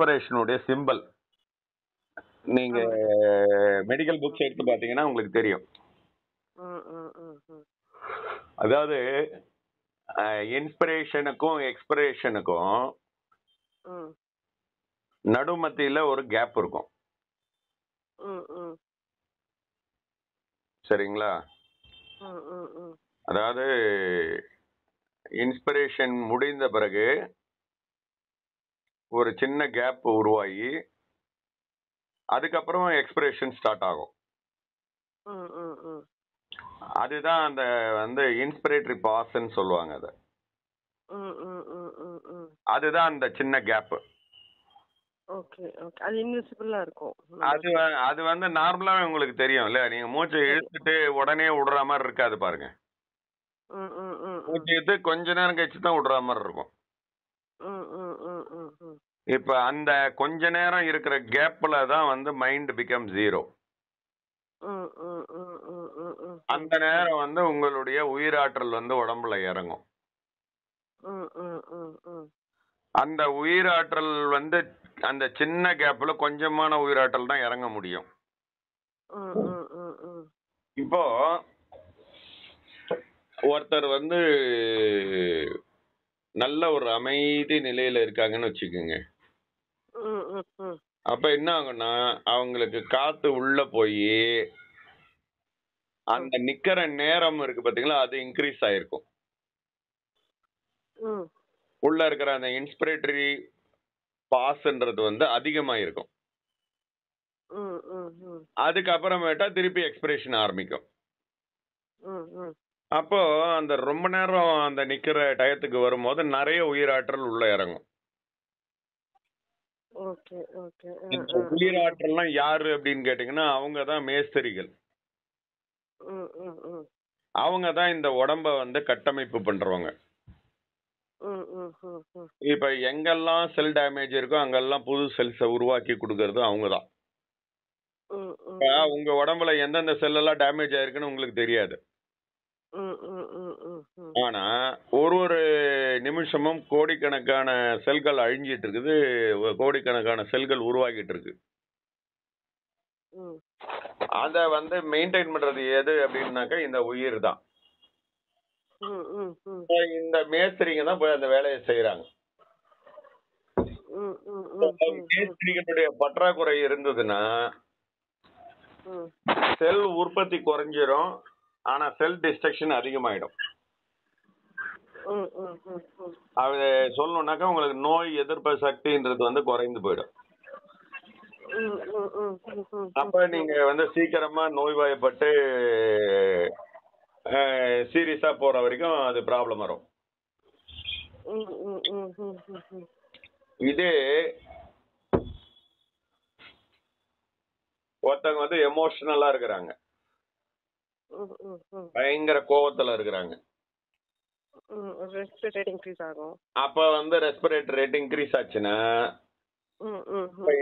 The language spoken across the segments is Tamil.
எக்ஸ்பிரேஷனுடைய சிம்பல். நீங்க மெடிக்கல் புக்ஸ் எடுத்து பாத்தீங்கன்னா உங்களுக்கு தெரியும். அதாவது இன்ஸ்பிரேஷனுக்கும் எக்ஸ்பிரேஷனுக்கும் நடுமத்தியில ஒரு கேப் இருக்கும். சரிங்களா? அதாவது இன்ஸ்பிரேஷன் முடிந்த பிறகு ஒரு சின்ன கேப் உருவாகி அதுக்கப்புறம் எக்ஸ்பிரேஷன் ஸ்டார்ட் ஆகும். அதுதான் அந்த வந்து இன்ஸ்பிரேட்டரி பாஸ்ன்னு சொல்லுவாங்க. அத அதுதான் அந்த சின்ன கேப். அது வந்து நார்மலாவே உங்களுக்கு தெரியும் இல்ல, நீங்க மூச்சை இழுத்துட்டு உடனே விடுற மாதிரி இருக்காது பாருங்க. மூச்சு இழுத்து கொஞ்ச நேரம் கழிச்சு தான் விடுற மாதிரி இருக்கும். இப்ப அந்த கொஞ்ச நேரம் இருக்கிற கேப்ல தான் வந்து மைண்ட் பிகம் ஜீரோ. அந்த நேரம் வந்து உங்களுடைய உயிராற்றல் வந்து உடம்புல இறங்கும். அந்த உயிராற்றல் வந்து அந்த சின்ன கேப்ல கொஞ்சமான உயிராற்றல் தான் இறங்க முடியும். இப்போ ஒருத்தர் வந்து நல்ல ஒரு அமைதி நிலையில இருக்காங்கன்னு வச்சுக்கோங்க. அப்ப என்ன ஆகும்னா அவங்களுக்கு காத்து உள்ள போய் அந்த நிக்கிற நேரம் இருக்கு பாத்தீங்களா, அது இன்க்ரீஸ் ஆயிருக்கும். உள்ள இருக்கிற அந்த இன்ஸ்பிரேட்டரி பாஸ்ன்றது வந்து அதிகமாயிருக்கும். அதுக்கப்புறமேட்டா திருப்பி எக்ஸ்பிரேஷன் ஆரம்பிக்கும். அப்போ அந்த ரொம்ப நேரம் அந்த நிக்கிற டயத்துக்கு வரும்போது நிறைய உயிராற்றல் உள்ள இறங்கும். இந்த உயிராற்றல்லாம் யாரு அப்படின்னு கேட்டீங்கன்னா அவங்கதான் மேஸ்திரிகள். அவங்கதான் இந்த உடம்ப வந்து கட்டமைப்பு பண்றவங்க. இப்ப எங்கெல்லாம் செல் டேமேஜ் இருக்கோ அங்கெல்லாம் புது செல்ஸ உருவாக்கி கொடுக்கறது அவங்கதான். உங்க உடம்புல எந்தெந்த செல் எல்லாம் டேமேஜ் ஆயிருக்குன்னு உங்களுக்கு தெரியாது. ஆனா ஒரு நிமிஷமும் கோடிக்கணக்கான செல்கள் அழிஞ்சிட்டு இருக்குது, கோடிக்கணக்கான செல்கள் உருவாகிட்டு இருக்கு. அத வந்து மெயின்டைன் பண்றது எது அப்படின்னாக்க இந்த உயிர் தான். இந்த மேஸ்திரிங்க தான் போய் அந்த வேலையை செய்யறாங்க. மேஸ்திரிகளுடைய பற்றாக்குறை இருந்ததுன்னா செல் உற்பத்தி குறைஞ்சிரும், ஆனா செல் டிஸ்ட்ரக்ஷன் அதிகமாயிடும். அது சொல்லணும்னாக்கா உங்களுக்கு நோய் எதிர்ப்பு சக்தின்றது வந்து குறைந்து போயிடும். அப்ப நீங்க வந்து சீக்கிரமா நோய்வாய்ப்பட்டு சீரியஸா போற வரைக்கும் அது ப்ராப்ளம் வரும். இதே ஒருத்தவங்க வந்து எமோஷனலா இருக்கிறாங்க, பயங்கர கோவத்துல இருக்கிறாங்க, அப்ப வந்து ரெஸ்பிரேட்டரி ரேட் இன்க்ரீஸ் ஆச்சுன்னா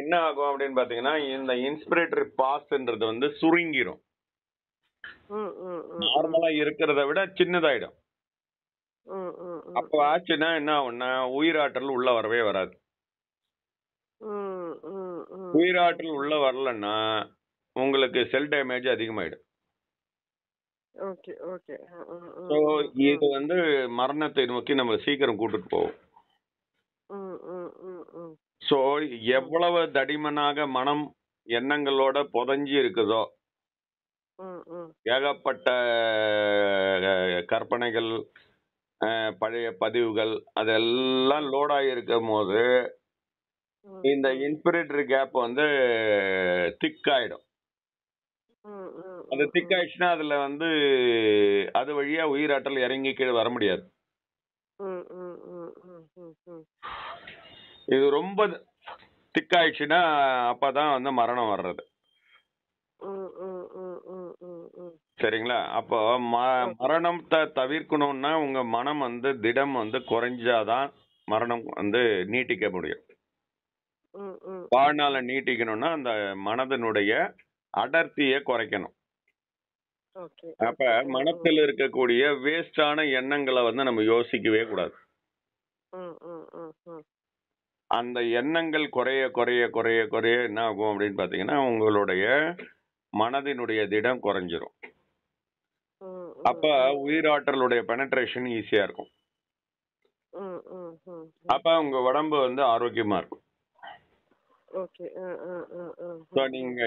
என்ன ஆகும் அப்படின்னு பாத்தீங்கன்னா இந்த இன்ஸ்பிரேட்டரி பாஸ்ன்றது வந்து சுருங்கிரும். நார்மலா இருக்கிறத விட சின்னதாயிடும். அப்ப ஆச்சுன்னா என்ன ஆகும்னா உயிராற்றல் உள்ள வரவே வராது. உயிராற்றல் உள்ள வரலன்னா உங்களுக்கு செல் டேமேஜ் அதிகமாயிடும். இது வந்து மரணத்தை நோக்கி நம்ம சீக்கிரம் கூட்டிட்டு போவோம். சோ எவ்வளவு தடிமனாக மனம் எண்ணங்களோட புதஞ்சி இருக்குதோ, ஏகப்பட்ட கற்பனைகள், பழைய பதிவுகள் அதெல்லாம் லோடாகி இருக்கும் போது இந்த இன்ஸ்பிரேட்டரி கேப் வந்து திக் ஆயிடும். அது திக் ஆயிடுச்சுன்னா அதுல வந்து அது வழியா உயிராற்றல் இறங்கி கீழே வர முடியாது. இது ரொம்ப திக் ஆயிடுச்சுன்னா அப்பதான் வந்து மரணம் வர்றது. சரிங்களா? அப்போ மரணத்தை தவிர்க்கணும்னா உங்க மனம் வந்து திடம் வந்து குறைஞ்சாதான் மரணம் வந்து நீட்டிக்க முடியும். வாழ்நாளை நீட்டிக்கணும்னா அந்த மனதனுடைய அடர்த்தியை குறைக்கணும். அப்ப மனத்தில் இருக்கக்கூடிய வேஸ்டான எண்ணங்களை வந்து நம்ம யோசிக்கவே கூடாது. அந்த எண்ணங்கள் குறைய குறைய குறைய குறைய என்ன ஆகும் அப்படின்னு பாத்தீங்கன்னா உங்களுடைய மனதினுடைய திடம் குறைஞ்சிரும். அப்ப உயிராற்றலுடைய பெனட்ரேஷன் ஈஸியா இருக்கும். அப்ப உங்க உடம்பு வந்து ஆரோக்கியமா இருக்கும். நீங்க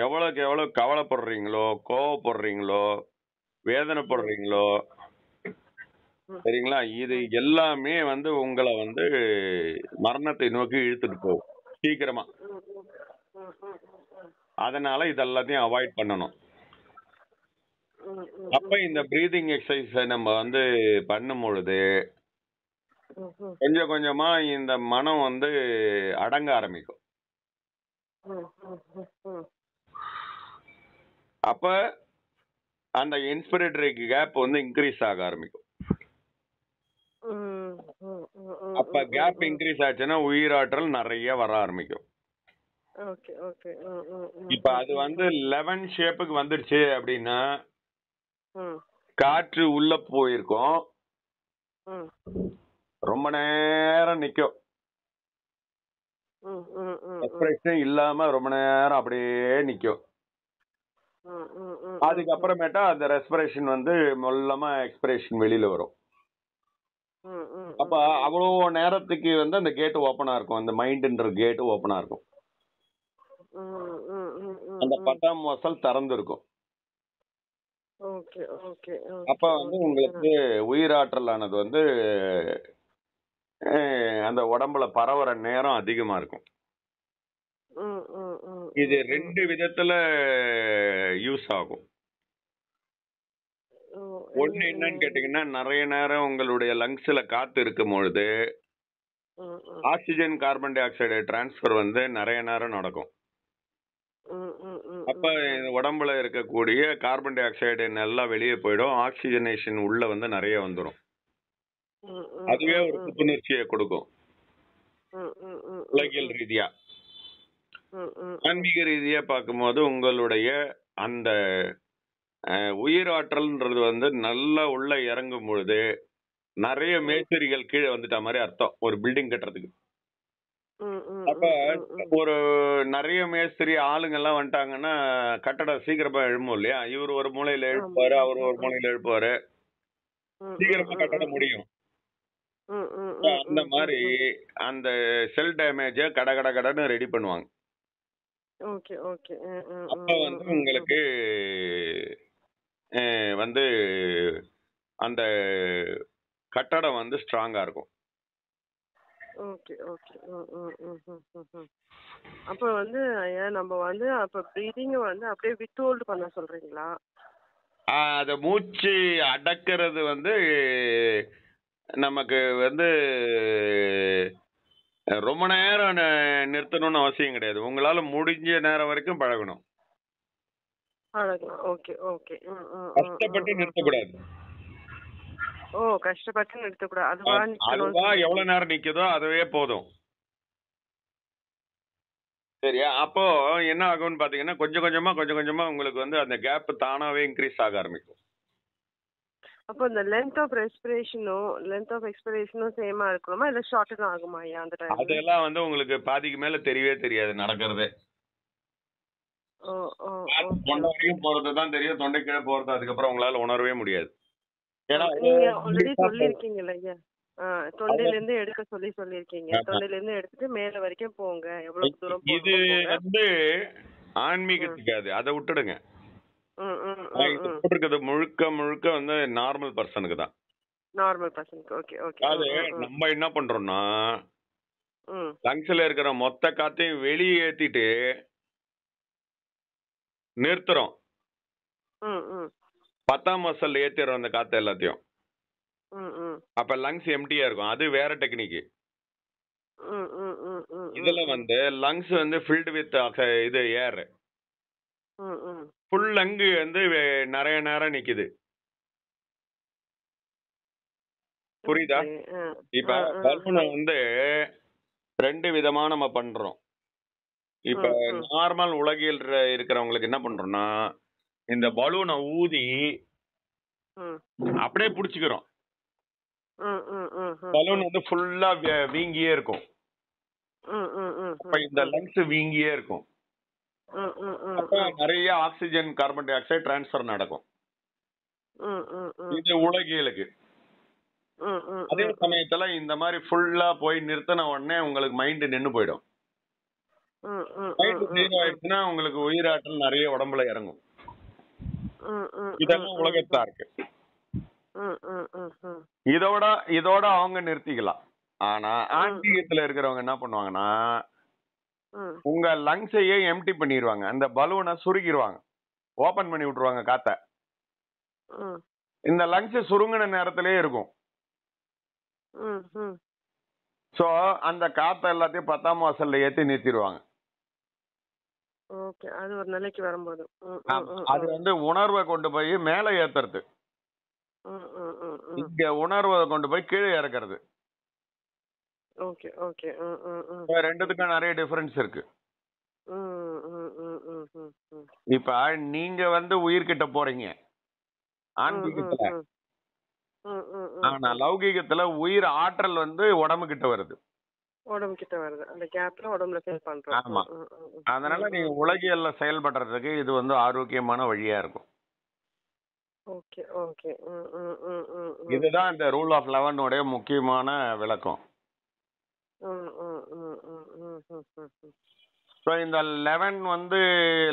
எவ்வளவுக்கு எவ்வளவு கவலைப்படுறீங்களோ, கோவப்படுறீங்களோ, வேதனைப்படுறீங்களோ, சரிங்களா, இது எல்லாமே வந்து உங்களை வந்து மரணத்தை நோக்கி இழுத்துட்டு போகும் சீக்கிரமா. அதனால இதெல்லாத்தையும் அவாய்ட் பண்ணணும். அப்ப இந்த பிரீதிங் எக்ஸசைஸ் நம்ம வந்து பண்ணும் பொழுது கொஞ்சம் கொஞ்சமா இந்த மனம் வந்து அடங்க ஆரம்பிக்கும். அப்ப அந்த இன்ஸ்பிரேட்டரி கேப் வந்து இன்க்ரீஸ் ஆக ஆரம்பிக்கும். அப்ப கேப் இன்க்ரீஸ் ஆச்சுன்னா உயிராற்றல் நிறைய வர ஆரம்பிக்கும். இப்ப அது வந்து 11 ஷேப்புக்கு வந்துருச்சு அப்படின்னா காற்று உள்ள போயிருக்கும், ரொம்ப நேரம் நிக்கும், எக்ஸ்பிரஷன் இல்லாம ரொம்ப நேரம் அப்படியே நிக்கும். அதுக்கப்புறமேட்டா அந்த ரெஸ்பிரேஷன் வந்து மொல்லமா எக்ஸ்பிரேஷன் வெளியில வரும். அப்ப அவ்வளவு நேரத்துக்கு வந்து அந்த கேட் ஓபனா இருக்கும், அந்த மைண்ட்ன்ற கேட் ஓபனா இருக்கும். அந்த 10ஆம் வாசல் திறந்து இருக்கும். அப்ப வந்து உங்களுக்கு உயிராற்றலானது வந்து அந்த உடம்புல பரவுற நேரம் அதிகமா இருக்கும். இது 2 விதத்துல யூஸ் ஆகும். ஒண்ணு என்னன்னு கேட்டீங்கன்னா, நிறைய நேரம் உங்களுடைய லங்ஸ்ல காத்து இருக்கும் பொழுது oxygen carbon di oxide transfer வந்து நிறைய நேரம் நடக்கும். அப்ப உடம்புல இருக்கக்கூடிய கார்பன் டை ஆக்சைடு நல்லா வெளியே போயிடும், ஆக்சிஜனேஷன் உள்ள வந்து நிறைய வந்துடும். அதுவே ஒரு புத்துணர்ச்சியை கொடுக்கும். உலகியல் ரீதியா, ஆன்மீக ரீதியா பார்க்கும்போது உங்களுடைய அந்த உயிராற்றல்ன்றது வந்து நல்லா உள்ள இறங்கும் பொழுது நிறைய மேஸ்திரிகள் கீழே வந்துட்ட மாதிரி அர்த்தம் ஒரு பில்டிங் கட்டுறதுக்கு. அப்ப ஒரு நிறைய மேஸ்திரி ஆளுங்க எல்லாம் வந்துட்டாங்கன்னா கட்டடம் சீக்கிரமா எழும்பும் இல்லையா? இவர் ஒரு மூலையில எழுப்புவாரு, அவர் ஒரு மூலையில எழுப்புவாரு, சீக்கிரமா கட்டடம் முடியும். அந்த மாதிரி அந்த செல் டேமேஜ கட கட கடன்னு ரெடி பண்ணுவாங்க. அப்ப வந்து உங்களுக்கு வந்து அந்த கட்டடம் வந்து ஸ்ட்ராங்கா இருக்கும். அப்ப வந்து ஐயா நம்ம வந்து அப்ப பிரீதிங்க வந்து அப்படியே வித் ஹோல்ட் பண்ண சொல்றீங்களா? அத மூச்சு அடக்கிறது வந்து நமக்கு வந்து ரொம்ப நேரம் நிறுத்தணும்னு அவசியம் கிடையாது. உங்களால முடிஞ்ச நேரம் வரைக்கும் பழகணும். கஷ்டப்பட்டு நிறுத்தக்கூடாது. கஷ்டப்பட்டு நிறுத்தக்கூடாது. அதுவா எவ்வளவு நேரம் நிக்குதோ அதுவே போதும். சரியா? அப்போ என்ன ஆகும்னு பாத்தீங்கன்னா கொஞ்சம் கொஞ்சமா உங்களுக்கு வந்து அந்த கேப் தானாவே இன்க்ரீஸ் ஆக ஆரம்பிக்கும். அப்போ இந்த லெந்த் ஆஃப் ரெஸ்பிரேஷனும் லெந்த் ஆஃப் எக்ஸ்பிரேஷனும் சேமா இருக்குமா இல்ல ஷார்ட் தான் ஆகுமா ஐயா அந்த டைம்? அதெல்லாம் வந்து உங்களுக்கு பாதிக்கு மேல தெரியவே தெரியாது நடக்கிறதே. தொண்டை வரைக்கும் போறதுதான் தெரியும், தொண்டை கீழே போறது அதுக்கப்புறம் உங்களால உணரவே முடியாது. ஏன்னா நீங்க ஆல்ரெடி சொல்லிருக்கீங்கல்ல ஐயா, தொண்டையில இருந்து எடுக்க சொல்லிருக்கீங்க. தொண்டையில இருந்து எடுத்துட்டு மேல வரைக்கும் போங்க, எவ்வளவு தூரம் போங்க. இது வந்து ஆன்மீகத்துக்கு அது அதை விட்டுடுங்க. போட்டிருக்கிறது முழுக்க முழுக்க வந்து நார்மல் பர்சனுக்கு தான். நார்மல் பர்சனுக்கு. Okay okay. அது நம்ம என்ன பண்றோம்னா லங்ஸ்ல இருக்கிற மொத்த காத்தையும் வெளியே ஏத்திட்டு நிறுத்துறோம். 10ஆம் வாசல் ஏத்திடுறோம் அந்த காத்து எல்லாத்தையும். அப்ப லங்ஸ் எம்டியா இருக்கும். அது வேற டெக்னிக். இதுல வந்து லங்ஸ் வந்து ஃபில்ட் வித் இது ஏர். ஃபுல் லங் வந்து நிறைய நேரம் நிக்குது. புரியுதா? இப்ப பலூனை வந்து 2 விதமா நம்ம பண்றோம். இப்ப நார்மல் உலகில் இருக்கிறவங்களுக்கு என்ன பண்றோம்னா இந்த பலூனை ஊதி அப்படியே புடிச்சுக்கிறோம். பலூன் வந்து ஃபுல்லா வீங்கியே இருக்கும். ம் ம் ம் அப்ப இந்த லங்ஸ் வீங்கியே இருக்கும். ம் ம் ம் அப்ப நிறைய oxygen carbon di oxide transfer நடக்கும். ம் ம் ம் இது உலகியலுக்கு. ம் ம் அதே சமயத்துல இந்த மாதிரி ஃபுல்லா போய் நிறுத்தின உடனே உங்களுக்கு மைண்ட் நின்னு போயிடும். ம் ம் மைண்ட் ஜீரோ ஆயிடுச்சுன்னா உங்களுக்கு உயிராற்றல் நிறைய உடம்புல இறங்கும். ம் ம் இதெல்லாம் உலகத்தா இருக்கு. ம் ம் ம் ம் இதோட அவங்க நிறுத்திக்கலாம். ஆனா ஆன்மீகத்துல இருக்கிறவங்க என்ன பண்ணுவாங்கன்னா, ம் உங்க லங்ஸையே எம்டி பண்ணிடுவாங்க. அந்த பலூனை சுருக்கிடுவாங்க. ஓபன் பண்ணி விட்டுருவாங்க காத்த. ம் இந்த லங்ஸ் சுருங்கின நேரத்திலேயே இருக்கும். ம் ம் சோ அந்த காத்த எல்லாத்தையும் 10ஆம் வாசல்ல ஏத்தி நிறுத்திடுவாங்க. ஓகே. அது ஒரு நிலைக்கு வரும்போது. அது வந்து உணர்வை கொண்டு போய் மேல ஏத்துறது. ம் ம் ம் ம் இங்க உணர்வை கொண்டு போய் கீழே இறக்குறது. ஓகே ஓகே ம் ம் ம் ரெண்டுத்துக்கும் நிறைய டிஃபரன்ஸ் இருக்கு. ம் ம் ம் ம் ம் ம் இப்ப நீங்க வந்து உயிர்கிட்ட போறீங்க ஆன்மீகத்துல. ம் ம் ஆனா லௌகீகத்துல உயிர் ஆற்றல் வந்து உடம்பு கிட்ட வருது. உடம்பு கிட்ட வருது. அந்த கேப்ல உடம்புல ஃபீல் பண்றோம். ஆமா. அதனால நீங்க உலகியல்ல செயல்படுறதுக்கு இது வந்து ஆரோக்கியமான வழியா இருக்கும். ஓகே ஓகே இதுதான் இந்த ரூல் ஆஃப் 11 உடைய முக்கியமான விளக்கம். ஸோ இந்த 11 வந்து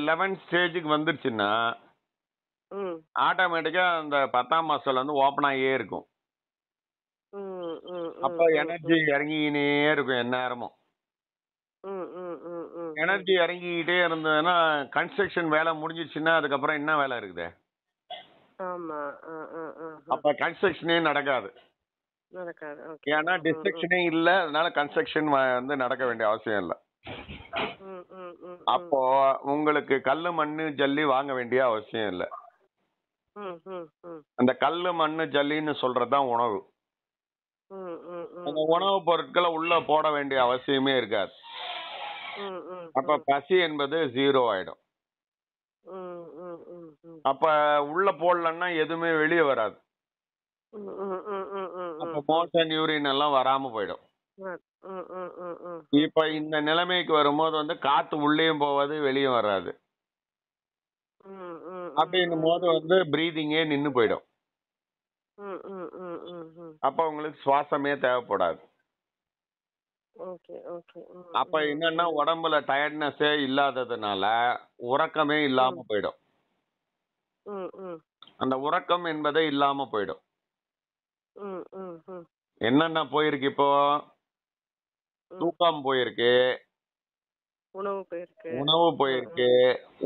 11 ஸ்டேஜுக்கு வந்துருச்சுன்னா ஆட்டோமேட்டிக்கா அந்த 10ஆம் வாசல் வந்து ஓப்பன் ஆகியே இருக்கும். அப்ப எனர்ஜி இறங்கினே இருக்கும் எந்நேரமும். எனர்ஜி இறங்கிக்கிட்டே இருந்ததுன்னா கன்ஸ்ட்ரக்ஷன் வேலை முடிஞ்சிச்சுன்னா அதுக்கப்புறம் என்ன வேலை இருக்குது? அப்ப கன்ஸ்ட்ரக்ஷனே நடக்காது. ஏன்னா டிஸ்ட்ரக்ஷனே இல்ல, அதனால கன்ஸ்ட்ரக்ஷன் வந்து நடக்க வேண்டிய அவசியம் இல்லை. அப்போ உங்களுக்கு கல்லு மண்ணு ஜல்லி வாங்க வேண்டிய அவசியம் இல்லை. அந்த கல்லு மண்ணு ஜல்லின்னு சொல்றதுதான் உணவு. அந்த உணவு பொருட்களை உள்ள போட வேண்டிய அவசியமே இருக்காது. அப்ப பசி என்பது 0 ஆயிடும். அப்ப உள்ள போடலன்னா எதுவுமே வெளியே வராது. அப்ப மோஷன் யூரின் எல்லாம் வராம போயிடும். இப்ப இந்த நிலைமைக்கு வரும்போது வந்து காத்து உள்ளேயும் போவாது வெளியும் வராது. அப்படின்னும் போது வந்து பிரீதிங்கே நின்னு போயிடும். அப்ப உங்களுக்கு சுவாசமே தேவைப்படாது. அப்ப என்னன்னா உடம்புல டயர்ட்னஸே இல்லாததுனால உறக்கமே இல்லாம போயிடும். அந்த உறக்கம் என்பதே இல்லாம போயிடும். என்னென்ன போயிருக்கு இப்போ? தூக்கம் போயிருக்கு, உணவு போயிருக்கு,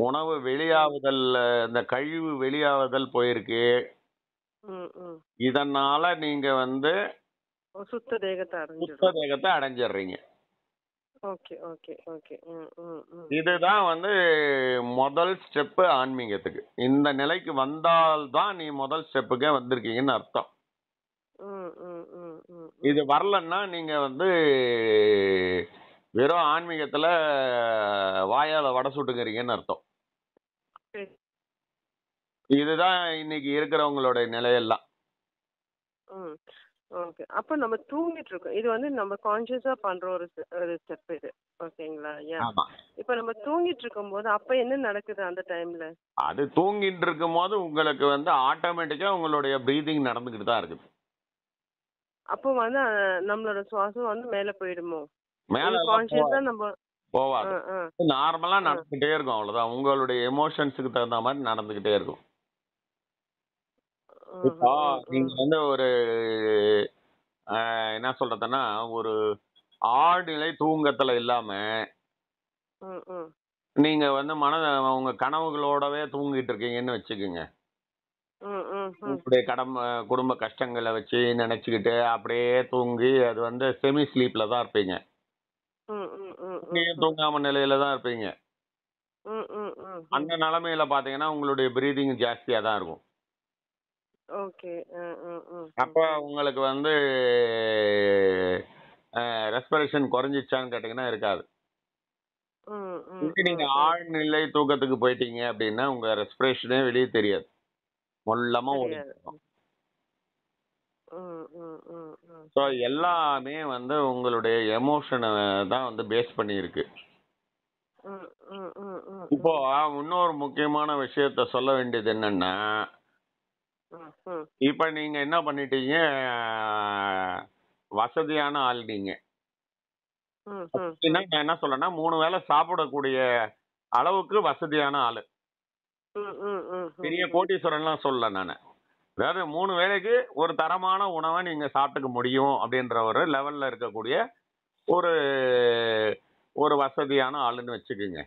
உணவு வெளியாவதல், இந்த கழிவு வெளியாவதல் போயிருக்கு. இதனால நீங்க வந்து சுத்த தேகத்தை அடைஞ்சிடுறீங்க. இதுதான் வந்து முதல் ஸ்டெப் ஆன்மீகத்துக்கு. இந்த நிலைக்கு வந்தால்தான் நீ முதல் ஸ்டெப்புக்கே வந்திருக்கீங்கன்னு அர்த்தம். இது வரலன்னா நீங்க வந்து வெறும் ஆன்மீகத்துல வாயால வடை சுட்டுக்கிறீங்கன்னு அர்த்தம். இதுதான் இன்னைக்கு இருக்கிறவங்களோட நிலையெல்லாம். ஓகே. அப்ப நம்ம தூங்கிட்டு இருக்கோம். இது வந்து நம்ம கான்ஷியஸா பண்ற ஒரு ஸ்டெப் இது. ஓகேங்களா? இப்ப நம்ம தூங்கிட்டு இருக்கும்போது அப்ப என்ன நடக்குது அந்த டைம்ல? அது தூங்கிட்டு இருக்கும்போது உங்களுக்கு வந்து ஆட்டோமேட்டிக்கா உங்களுடைய பிரீதிங் நடந்துகிட்டு தான் இருக்குது. அப்போ வந்து நம்மளோட சுவாசம் வந்து மேல போயிடுமோ? மேல கான்ஷியஸா நம்ம போவாது. நார்மலா நடந்துகிட்டே இருக்கும். அவ்வளவுதான். உங்களுடைய எமோஷன்ஸுக்கு தகுந்த மாதிரி நடந்துகிட்டே இருக்கும். இப்போ நீங்க வந்து ஒரு என்ன சொல்றதுன்னா ஒரு ஆழ்நிலை தூங்கத்துல இல்லாம நீங்க வந்து உங்க கனவுகளோடவே தூங்கிட்டு இருக்கீங்கன்னு வச்சுக்கோங்க. உங்களுடைய குடும்ப கஷ்டங்களை வச்சு நினைச்சுக்கிட்டு அப்படியே தூங்கி அது வந்து செமி ஸ்லீப்ல தான் இருப்பீங்க. தூங்காம நிலையில தான் இருப்பீங்க. அந்த நிலைமையில பாத்தீங்கன்னா உங்களுடைய பிரீதிங் ஜாஸ்தியா தான் இருக்கும். அப்ப உங்களுக்கு வந்து ரெஸ்பிரேஷன் குறைஞ்சிச்சான்னு கேட்டீங்கன்னா இருக்காது. நீங்க ஆழ்நிலை தூக்கத்துக்கு போயிட்டீங்க அப்படின்னா உங்க ரெஸ்பிரேஷனே வெளியே தெரியாது. மொல்லமா ஓடிடும். ம், ம், ம், ம், ஸோ எல்லாமே வந்து உங்களுடைய எமோஷனை தான் வந்து பேஸ் பண்ணியிருக்கு. ம், ம், ம், ம், இப்போ இன்னொரு முக்கியமான விஷயத்த சொல்ல வேண்டியது என்னன்னா, ம், ம், இப்ப நீங்க என்ன பண்ணிட்டீங்க, வசதியான ஆள் நீங்க. ம், ம், வசதின்னா நான் என்ன சொல்றேன்னா 3 வேளை சாப்பிடக்கூடிய அளவுக்கு வசதியான ஆளு. ம், ம், ம், ம், பெரிய கோடீஸ்வரன்லாம் சொல்லல நானு. அதாவது 3 வேளைக்கு ஒரு தரமான உணவை நீங்க சாப்பிட்டுக்க முடியும் அப்படின்ற ஒரு லெவல்ல இருக்கக்கூடிய ஒரு ஒரு வசதியான ஆளுன்னு வச்சுக்கோங்க.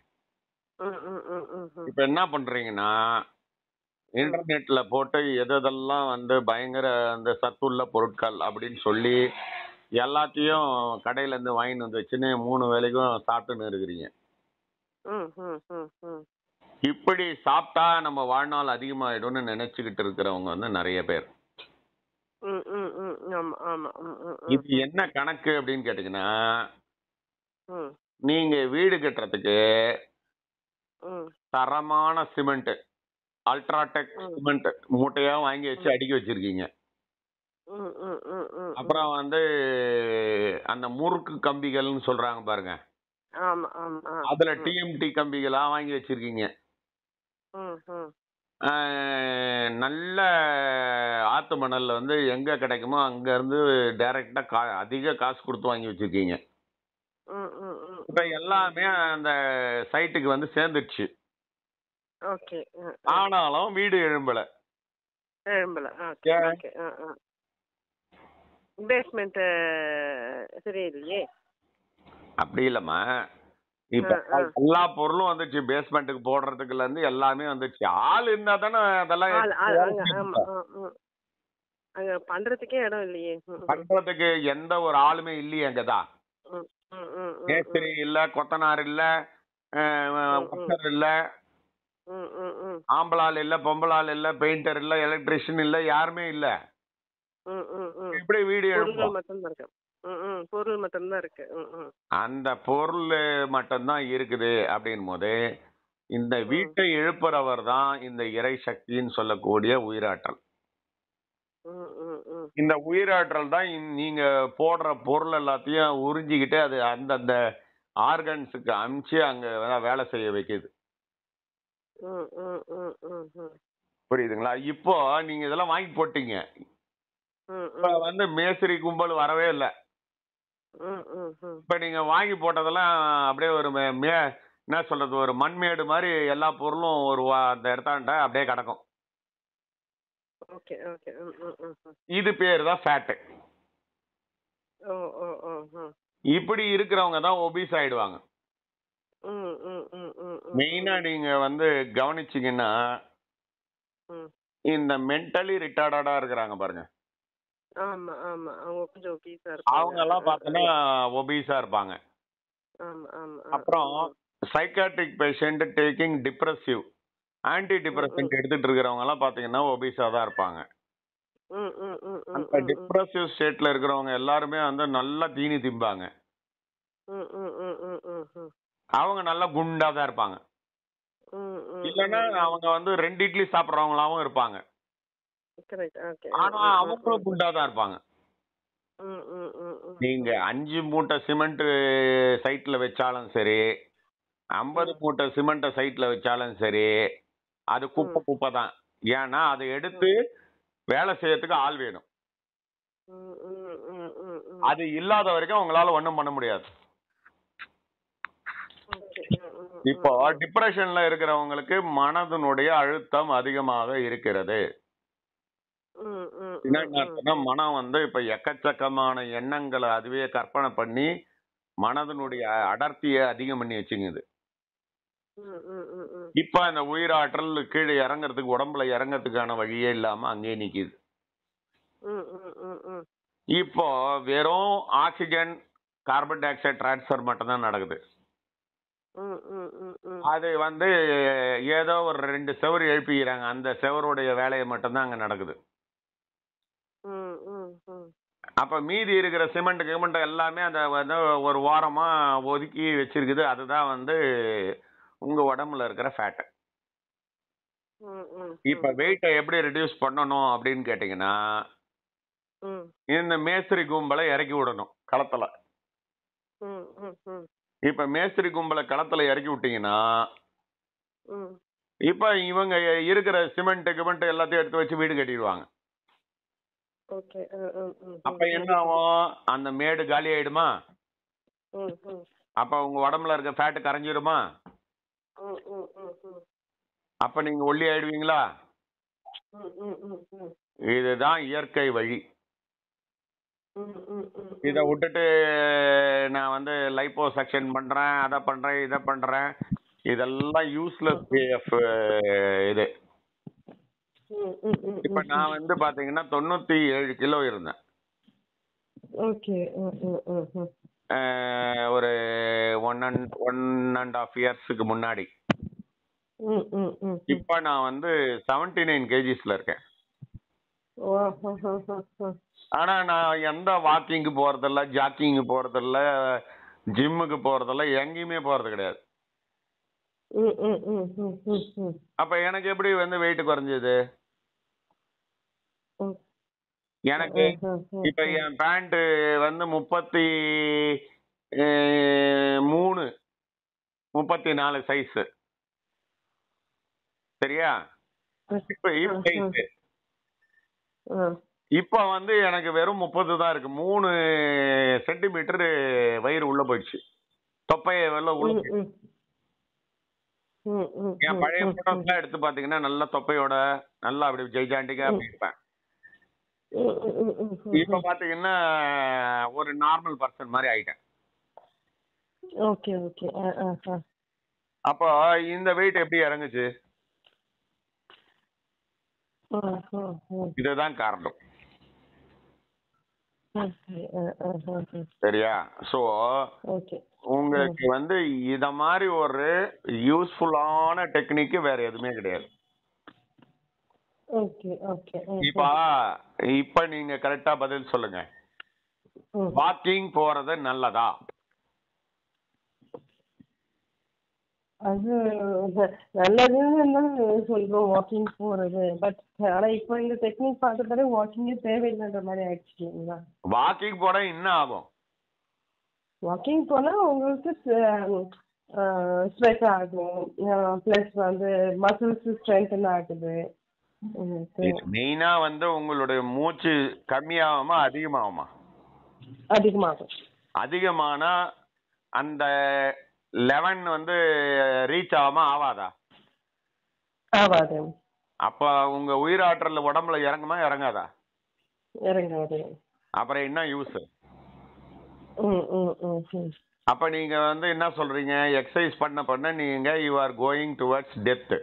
ம், ம், ம், ம், ம், இப்ப என்ன பண்றீங்கன்னா, ம், இன்டர்நெட்ல போட்டு எதெல்லாம் வந்து பயங்கர அந்த சத்துள்ள பொருட்கள் அப்படின்னு சொல்லி எல்லாத்தையும் கடையில இருந்து வாங்கிட்டு வந்து வச்சுன்னு 3 வேளைக்கும் சாப்பிட்டுன்னு இருக்கிறீங்க. ம், ம், ம், ம், இப்படி சாப்பிட்டா நம்ம வாழ்நாள் அதிகமாயிடும்னு நினைச்சுக்கிட்டு இருக்கிறவங்க வந்து நிறைய பேர். ம், ம், ம், ஆமா, ஆமா, ம், ம், இது ம், என்ன கணக்கு அப்படின்னு கேட்டீங்கன்னா, ம், நீங்க வீடு கட்டுறதுக்கு ம், தரமான சிமெண்ட், அல்ட்ராடெக் ம், சிமெண்ட் மூட்டையா வாங்கி வச்சு ம், அடுக்கி வச்சிருக்கீங்க. ம், ம், ம், ம், ம், அப்புறம் வந்து அந்த முறுக்கு கம்பிகள்னு சொல்றாங்க பாருங்க. ஆமா, ஆமா, அதுல ம், டிஎம்டி கம்பிகளா வாங்கி வச்சிருக்கீங்க. ம், ம், நல்ல ஆத்து மணல்ல வந்து எங்க கிடைக்குமோ அங்க இருந்து டைரக்டா அதிக காசு கொடுத்து வாங்கி வச்சிருக்கீங்க. ம், ம், ம், இப்ப ம், ம், எல்லாமே அந்த சைட்டுக்கு வந்து சேர்ந்துடுச்சு. ஓகே, ஆனாலும் வீடு எழும்பல. எழும்பல, ஓகே, ஏன்? ஓகே, பேஸ்மெண்ட் சரியில்லையே. அப்படி இல்லம்மா. இப்ப எல்லா பொருளும் வந்துச்சு. பேஸ்மெண்ட்டுக்கு போடுறதுக்குல இருந்து எல்லாமே வந்துச்சு. ஆள் இருந்தா தானே அதெல்லாம் ஆள் எடுத்து ஆள் வேலை அங்க, ஆமா, செய்ய ம், அங்க பண்றதுக்கே இடம் இல்லையே. ம், ம், பண்றதுக்கு எந்த ஒரு ஆளுமே இல்லையே அங்கதான். ம், ம், ம், ம், மேஸ்திரி இல்ல, கொத்தனார் இல்ல, ம், ம், ஒர்க்கர் இல்ல, ம், ம், ம், ஆம்பளாள் இல்ல, பொம்பளாள் இல்ல, பெயிண்டர் இல்ல, எலக்ட்ரிஷியன் இல்ல, யாருமே இல்ல. ம், ம், ம். எப்படி வீடு பொருள்கள் எழும்பும்? மட்டும்தான் இருக்கு. ம், ம், பொருள் மட்டும்தான் இருக்கு. ம், ம், அந்த பொருள் மட்டும்தான் இருக்குது அப்படின்போது, இந்த ம், வீட்டை எழுப்புறவர் தான் இந்த இறை சக்தின்னு சொல்லக்கூடிய உயிராற்றல். ம், ம், ம், இந்த உயிராற்றல் தான் நீங்க போடுற பொருள் எல்லாத்தையும் உறிஞ்சிக்கிட்டு அது அந்தந்த ஆர்கன்ஸுக்கு அனுப்பிச்சு அங்க வேலை செய்ய வைக்குது. ம், ம், ம், ம், ம், புரியுதுங்களா? இப்போ நீங்க இதெல்லாம் வாங்கி போட்டீங்க. ம், இப்ப ம், வந்து மேஸ்திரி கும்பல் வரவே இல்ல. ம், ம், ம். இப்ப நீங்க வாங்கி போட்டதெல்லாம் அப்படியே ஒரு என்ன சொல்றது, ஒரு மண்மேடு மாதிரி எல்லா பொருளும் ஒரு அந்த இடத்தாண்ட அப்படியே கிடக்கும். Okay, okay. ம், ம், ம், ம். இது பேரு தான் ஃபேட். ஓ, ஓ, ஓ, ம். இப்படி இருக்கிறவங்க தான் ஒபீஸ் ஆயிடுவாங்க. ம், ம், ம், ம், ம், மெயினா ம், நீங்க வந்து கவனிச்சீங்கன்னா, ம். இந்த மென்டலி ரிட்டார்டடா இருக்கிறாங்க பாருங்க. ஆமா, ஆமா. அவங்க கொஞ்சம் ஒபீஸா இருப்பாங்க. அவங்க எல்லாம் பார்த்தோன்னா ஒபீஸா இருப்பாங்க. ஆமா, ஆமா. அப்புறம் psychiatric patient taking depressive, anti ம், ம், டிப்ரெசன்ட் எடுத்துட்டு இருக்கிறவங்க எல்லாம் பாத்தீங்கன்னா ஒபீஸா தான் இருப்பாங்க. ம், ம், ம், ம், அந்த ம், ம். டிப்ரெசிவ் ஸ்டேட்ல இருக்கிறவங்க எல்லாருமே வந்து நல்லா தீனி திம்பாங்க. ம், ம், ம், ம், ம், ம். அவங்க நல்லா குண்டா தான் இருப்பாங்க. ம், ம், இல்லன்னா ம், ம். அவங்க வந்து 2 இட்லி சாப்பிடுறவங்களாவும் இருப்பாங்க. கரெக்ட். ஓகே. ஆனா அவங்களும் குண்டா தான் இருப்பாங்க. ம், ம், ம், ம், நீங்க ம். 5 மூட்டை சிமெண்ட் சைட்ல வச்சாலும் சரி, 50 ம், மூட்டை சிமெண்ட சைட்ல வச்சாலும் சரி, அது ம், குப்பை தான். ஏன்னா அதை ம், எடுத்து வேலை செய்யறதுக்கு ஆள் வேணும். ம், ம், ம், ம், ம். அது இல்லாத வரைக்கும் அவங்களால ஒண்ணும் பண்ண முடியாது. ஓகே. ம், ம், இப்போ ம், ம். டிப்ரெஷன்ல இருக்கிறவங்களுக்கு மனதினுடைய அழுத்தம் அதிகமாக இருக்கிறது. ம், ம், ம், என்ன ம். அர்த்தம்னா, மனம் வந்து இப்ப எக்கச்சக்கமான எண்ணங்களை அதுவே கற்பனை பண்ணி மனதினுடைய அடர்த்தியை அதிகம் பண்ணி வச்சுங்குது. ம், ம், ம், ம். இப்ப அந்த உயிராற்றல் கீழே இறங்குறதுக்கு, உடம்புல இறங்குறதுக்கான வழியே இல்லாம அங்கேயே நிக்குது. ம், ம், ம், ம். இப்போ வெறும் oxygen, carbon di oxide transfer மட்டும் தான் நடக்குது. ம், ம், ம், ம். அது வந்து ஏதோ ஒரு 2 செவுரு எழுப்பிக்கிறாங்க. அந்த செவருடைய வேலையை மட்டும் தான் அங்க நடக்குது. ம், ம், ம். அப்ப மீதி இருக்கிற சிமெண்ட் கிமெண்ட் எல்லாமே அந்த வந்து ஒரு ஓரமா ஒதுக்கி வச்சிருக்குது. அதுதான் வந்து உங்க உடம்புல இருக்கிற ஃபேட். ம், ம், இப்ப ம், ம். வெயிட்ட எப்படி ரெடியூஸ் பண்ணணும் அப்படின்னு கேட்டீங்கன்னா, ம் இந்த மேஸ்திரி கும்பலை இறக்கி விடணும் களத்துல. ம் ம் ம் இப்ப மேஸ்திரி கும்பலை களத்துல இறக்கி விட்டீங்கன்னா ம் இப்ப இவங்க இருக்கிற சிமெண்ட் கிமெண்ட் எல்லாத்தையும் எடுத்து வச்சு வீடு கட்டிடுவாங்க. ஓகே அப்ப என்ன ஆகும்? அந்த மேடு காலி ஆயிடுமா? ம் ம் அப்ப உங்க உடம்புல இருக்க ஃபேட் கரைஞ்சிருமா? ம் ம் ம் ம் அப்ப நீங்க ஒல்லி ஆயிடுவீங்களா? ம் ம் ம் ம் இதுதான் இயற்கை வழி. ம் ம் ம் இத விட்டுட்டு நான் வந்து லைப்போ செக்ஷன் பண்றேன், அதை பண்றேன், இதை பண்றேன், இதெல்லாம் யூஸ்லெஸ் வே ஆஃப் இது. ம் ம் ம் இப்ப நான் வந்து பாத்தீங்கன்னா 97 கிலோ இருந்தேன். ஓகே ம் ம் ம் ம் ஒரு ஒன் அண்ட் ஆஃப் இயர்ஸுக்கு முன்னாடி. ம் ம் ம் இப்ப நான் வந்து 79 கேஜிஸ்ல இருக்கேன். ஓ ஹோ ஹோ ஹோ ஹோ ஆனா நான் எந்த வாக்கிங்கு போறதில்ல, ஜாக்கிங் போறதில்ல, ஜிம்முக்கு போறதில்ல, எங்கேயுமே போறது கிடையாது. ம் ம் ம் ம் ம் ம் அப்ப எனக்கு எப்படி வந்து வெயிட் குறைஞ்சது? ம் எனக்கு இப்ப என் பேண்ட் வந்து 33 34 சைஸ். சரியா? இப்ப இப்ப வந்து எனக்கு வெறும் 30 தான் இருக்கு. 3 சென்டிமீட்டர் வயிறு உள்ள போயிடுச்சு. தொப்பைய வெள்ள உள்ள போயிடுச்சு. என் பழைய போட்டோஸ் எல்லாம் எடுத்து பாத்தீங்கன்னா நல்ல தொப்பையோட நல்லா அப்படி ஜெய்ஜாண்டிக்கா அப்படி இருப்பேன். இப்ப பாத்தீங்கன்னா ஒரு நார்மல் பர்சன் மாதிரி ஆயிட்டேன். ஓகே ஓகே அப்போ இந்த வெயிட் எப்படி இறங்குச்சு? இதுதான் காரணம். சரியா? சோ உங்களுக்கு வந்து இத மாதிரி ஒரு யூஸ்ஃபுல்லான டெக்னிக் வேற எதுவுமே கிடையாது. இப்ப நீங்க கரெக்டா பதில் சொல்லுங்க. வாக்கிங் போறது நல்லதா? அது நல்லதுன்னு சொல்றோம் வாக்கிங் போறது. பட் ஆனா இப்போ இந்த டெக்னிக் பார்த்துட்டாலே வாக்கிங்கே தேவையில்லைன்ற மாதிரி ஆயிடுச்சு இல்லைங்களா? வாக்கிங் போட என்ன ஆகும்? வாக்கிங் போனா உங்களுக்கு ஸ்ட்ரெச் ஆகும், பிளஸ் வந்து மசில்ஸ் ஸ்ட்ரென்தன் ஆகுது. மெயினா வந்து உங்களுடைய மூச்சு கம்மியாகுமா அதிகமாகுமா? அதிகமாகும். அதிகமானா அந்த 11 வந்து ரீச் ஆகாம ஆவாதா? ஆவாது. அப்ப உங்க உயிராற்றல் உடம்புல இறங்குமா இறங்காதா? இறங்காது. அப்புறம் என்ன யூஸ்? அப்ப நீங்க வந்து என்ன சொல்றீங்க? எக்ஸசைஸ் பண்ண நீங்க you are going towards death.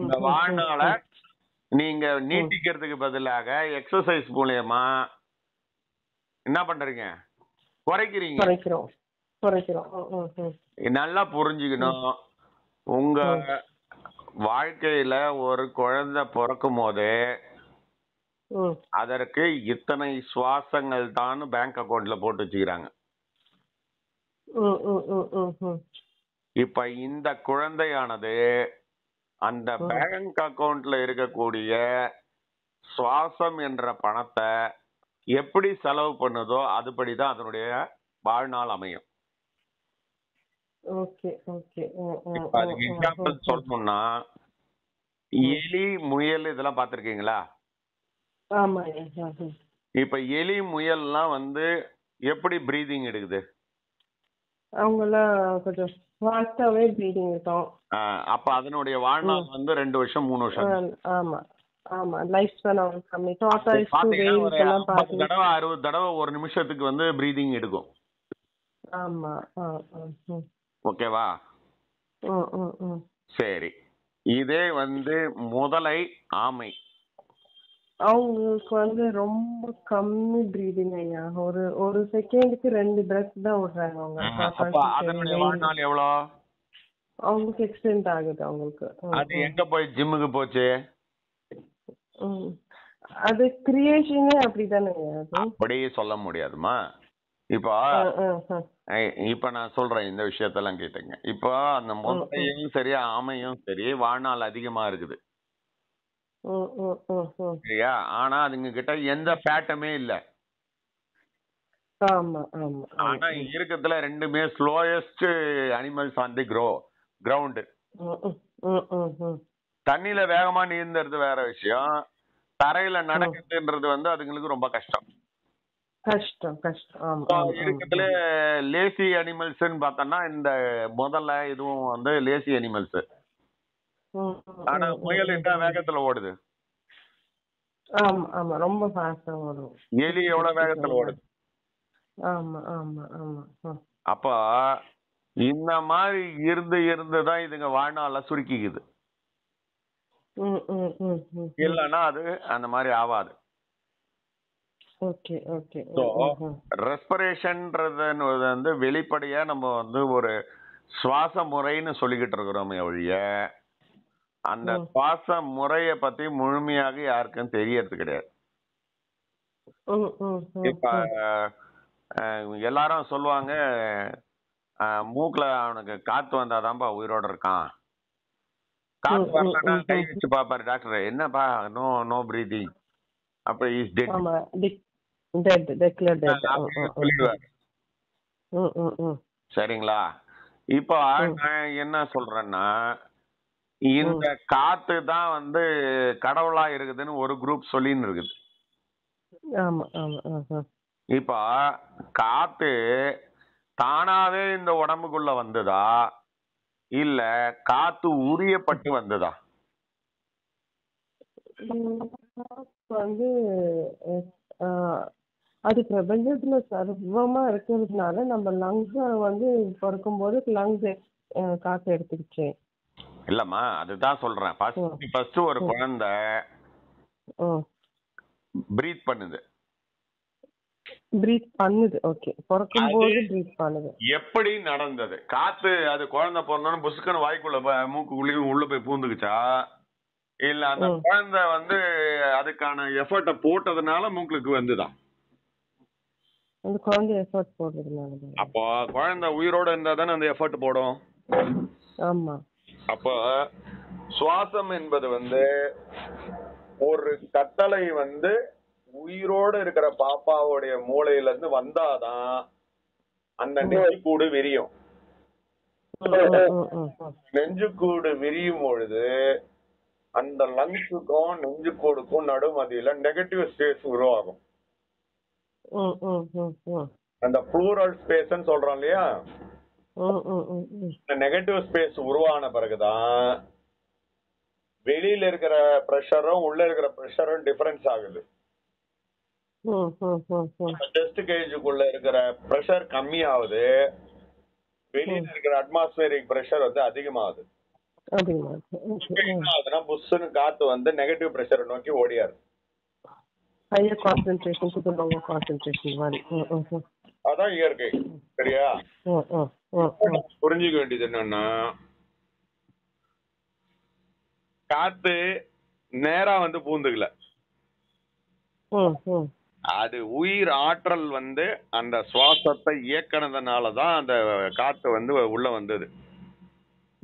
இந்த வாழ்நாள நீங்க நீட்டிக்கிறதுக்கு பதிலாக எக்ஸசைஸ் மூலமா என்ன பண்றீங்க? குறைக்கிறோம். நல்லா புரிஞ்சுக்கணும். உங்க வாழ்க்கையில ஒரு குழந்தை பிறக்கும் போது அதற்கு இத்தனை சுவாசங்கள் தான் பேங்க் அக்கவுண்ட்ல போட்டு வச்சுக்கிறாங்க. இப்ப இந்த குழந்தையானது அந்த பேங்க் அக்கவுண்ட்ல இருக்கக்கூடிய சுவாசம் என்ற பணத்தை எப்படி செலவு பண்ணுதோ அதுபடிதான் அதனுடைய வாழ்நாள் அமையும். இப்ப அதுக்கு எக்ஸாம்பிள் சொல்லணும்னா எலி, முயல் இதெல்லாம் பாத்திருக்கீங்களா? இப்ப எலி, முயல்லாம் வந்து எப்படி பிரீதிங் எடுக்குது? அவங்கெல்லாம் கொஞ்சம் ஃபாஸ்டாவே பிரீதிங் இருக்கும். அப்ப அதனுடைய வாழ்நாள் வந்து 2 வருஷம் 3 வருஷம். ஆமா லைஃப் ஸ்பேன் அவங்க கம்மி. டார்டாய்ஸ் ஒரு 50 தடவை 60 தடவை ஒரு நிமிஷத்துக்கு வந்து பிரீதிங் எடுக்கும். ஆமா. ஓகேவா? சரி. இதே வந்து முதலை, ஆமை அவங்களுக்கு வந்து ரொம்ப கம்மி பிரீதிங் ஐயா. ஒரு செகண்டுக்கு 2 பிரத் தான் விடுறாங்க அவங்க. அப்ப அதனுடைய வாழ்நாள் எவ்வளவு? அவங்களுக்கு எக்ஸ்டெண்ட் ஆகுது அவங்களுக்கு. அது எங்க போய் ஜிம்முக்கு போச்சு? அது கிரியேஷனே அப்படிதானே. அப்படியே சொல்ல முடியாதுமா. இப்ப நான் சொல்றேன் இந்த விஷயத்தெல்லாம் கேட்டுங்க. இப்போ அந்த முதலையும் சரி ஆமையும் சரி வாழ்நாள் அதிகமா இருக்குது. சரியா? ஆனா அதுங்க கிட்ட எந்த ஃபேட்டுமே இல்ல. ஆனா இருக்கிறதுல ரெண்டுமே slowest animals on the ground. தண்ணியில வேகமா நீந்தறது வேற விஷயம், தரையில நடக்கிறதுன்றது அதுங்களுக்கு ரொம்ப கஷ்டம். இருக்கிறதுல லேசி அனிமல்ஸ் பார்த்தோம்னா இந்த முதல்ல இதுவும் லேசி அனிமல்ஸ். ஆனா முயல் என்ன வேகத்துல ஓடுது? ரொம்ப ஃபாஸ்டா ஓடும். எலி எவ்வளவு வேகத்துல ஓடுது? அப்ப இந்த மாதிரி இருந்துதான் இதுங்க வாழ்நாள சுருக்கிக்குது. இல்லன்னா அது அந்த மாதிரி ஆவாது. ரெஸ்பிரேஷன்ன்றது வெளிப்படையா நம்ம ஒரு சுவாச முறைன்னு சொல்லிக்கிட்டு இருக்கிறோமே ஒழிய அந்த சுவாச முறைய பத்தி முழுமையாக யாருக்கும் தெரியறது கிடையாது. இப்ப எல்லாரும் சொல்லுவாங்க, மூக்குல அவனுக்கு காத்து வந்தாதான்பா உயிரோட இருக்கான். காத்து வரலன்னா கை வச்சு பாப்பாரு டாக்டர், என்னப்பா நோ நோ பிரீதிங், அப்ப இஸ் டெட். சரிங்களா? இப்போ நான் என்ன சொல்றேன்னா, இந்த காத்து தான் கடவுளா இருக்குதுன்னு ஒரு குரூப் சொல்லின்னு இருக்குது. இப்ப காத்து தானாவே இந்த உடம்புக்குள்ள வந்ததா இல்ல காத்து உரியப்பட்டு வந்ததா? அது பிரபஞ்சத்துல சர்வமா இருக்கிறதுனால நம்ம லங்ஸ் பிறக்கும்போது லங்ஸ் காத்து எடுத்துக்கிச்சு. இல்லம்மா, அதுதான் சொல்றேன். ஃபர்ஸ்ட் ஒரு குழந்தை பிரீத் பண்ணுது. ஓகே. பிறக்கும்போது பிரீத் பண்ணுது. எப்படி நடந்தது? காத்து அது குழந்தை பிறந்தோன்னு புசுக்குன்னு வாய்க்குள்ள மூக்குக்குள்ளேயும் உள்ள போய் பூந்துக்குச்சா, இல்ல அந்த குழந்தை அதுக்கான எஃபர்ட்ட போட்டதுனால மூக்குக்கு வந்துதான்? அந்த குழந்தை எஃபர்ட் போடுறதுனால. அப்போ குழந்தை உயிரோட இருந்தா தானே அந்த எஃபர்ட் போடும். ஆமா. அப்போ சுவாசம் என்பது ஒரு கட்டளை உயிரோட இருக்கிற பாப்பாவுடைய மூளையில இருந்து வந்தாதான் அந்த நெஞ்சுக்கூடு விரியும். நெஞ்சுக்கூடு விரியும் பொழுது அந்த லங்ஸுக்கும் நெஞ்சுக்கூடுக்கும் நடுமதியில நெகட்டிவ் ஸ்பேஸ் உருவாகும். அந்த ப்ளூரல் ஸ்பேஸ் சொல்றோம் இல்லையா, நெகட்டிவ் ஸ்பேஸ் உருவான பிறகுதான் வெளியில இருக்கிற பிரஷரும் உள்ள இருக்கிற பிரஷரும் டிஃபரன்ஸ் ஆகுது. டெஸ்ட் கேஜுக்குள்ள இருக்கிற பிரஷர் கம்மியாகுது, வெளியில இருக்கிற அட்மாஸ்பியரிக் பிரஷர் அதிகமாகுது. என்ன ஆகுதுன்னா புஷ்னு காத்து நெகட்டிவ் பிரஷரை நோக்கி ஓடியாரு. அதான் இயற்கை. சரியா? புரிஞ்சுக்க வேண்டியது என்னன்னா, காத்து நேரா பூந்துக்கல, அது உயிர் ஆற்றல் அந்த சுவாசத்தை இயக்கினதுனாலதான் அந்த காத்து உள்ள வந்தது.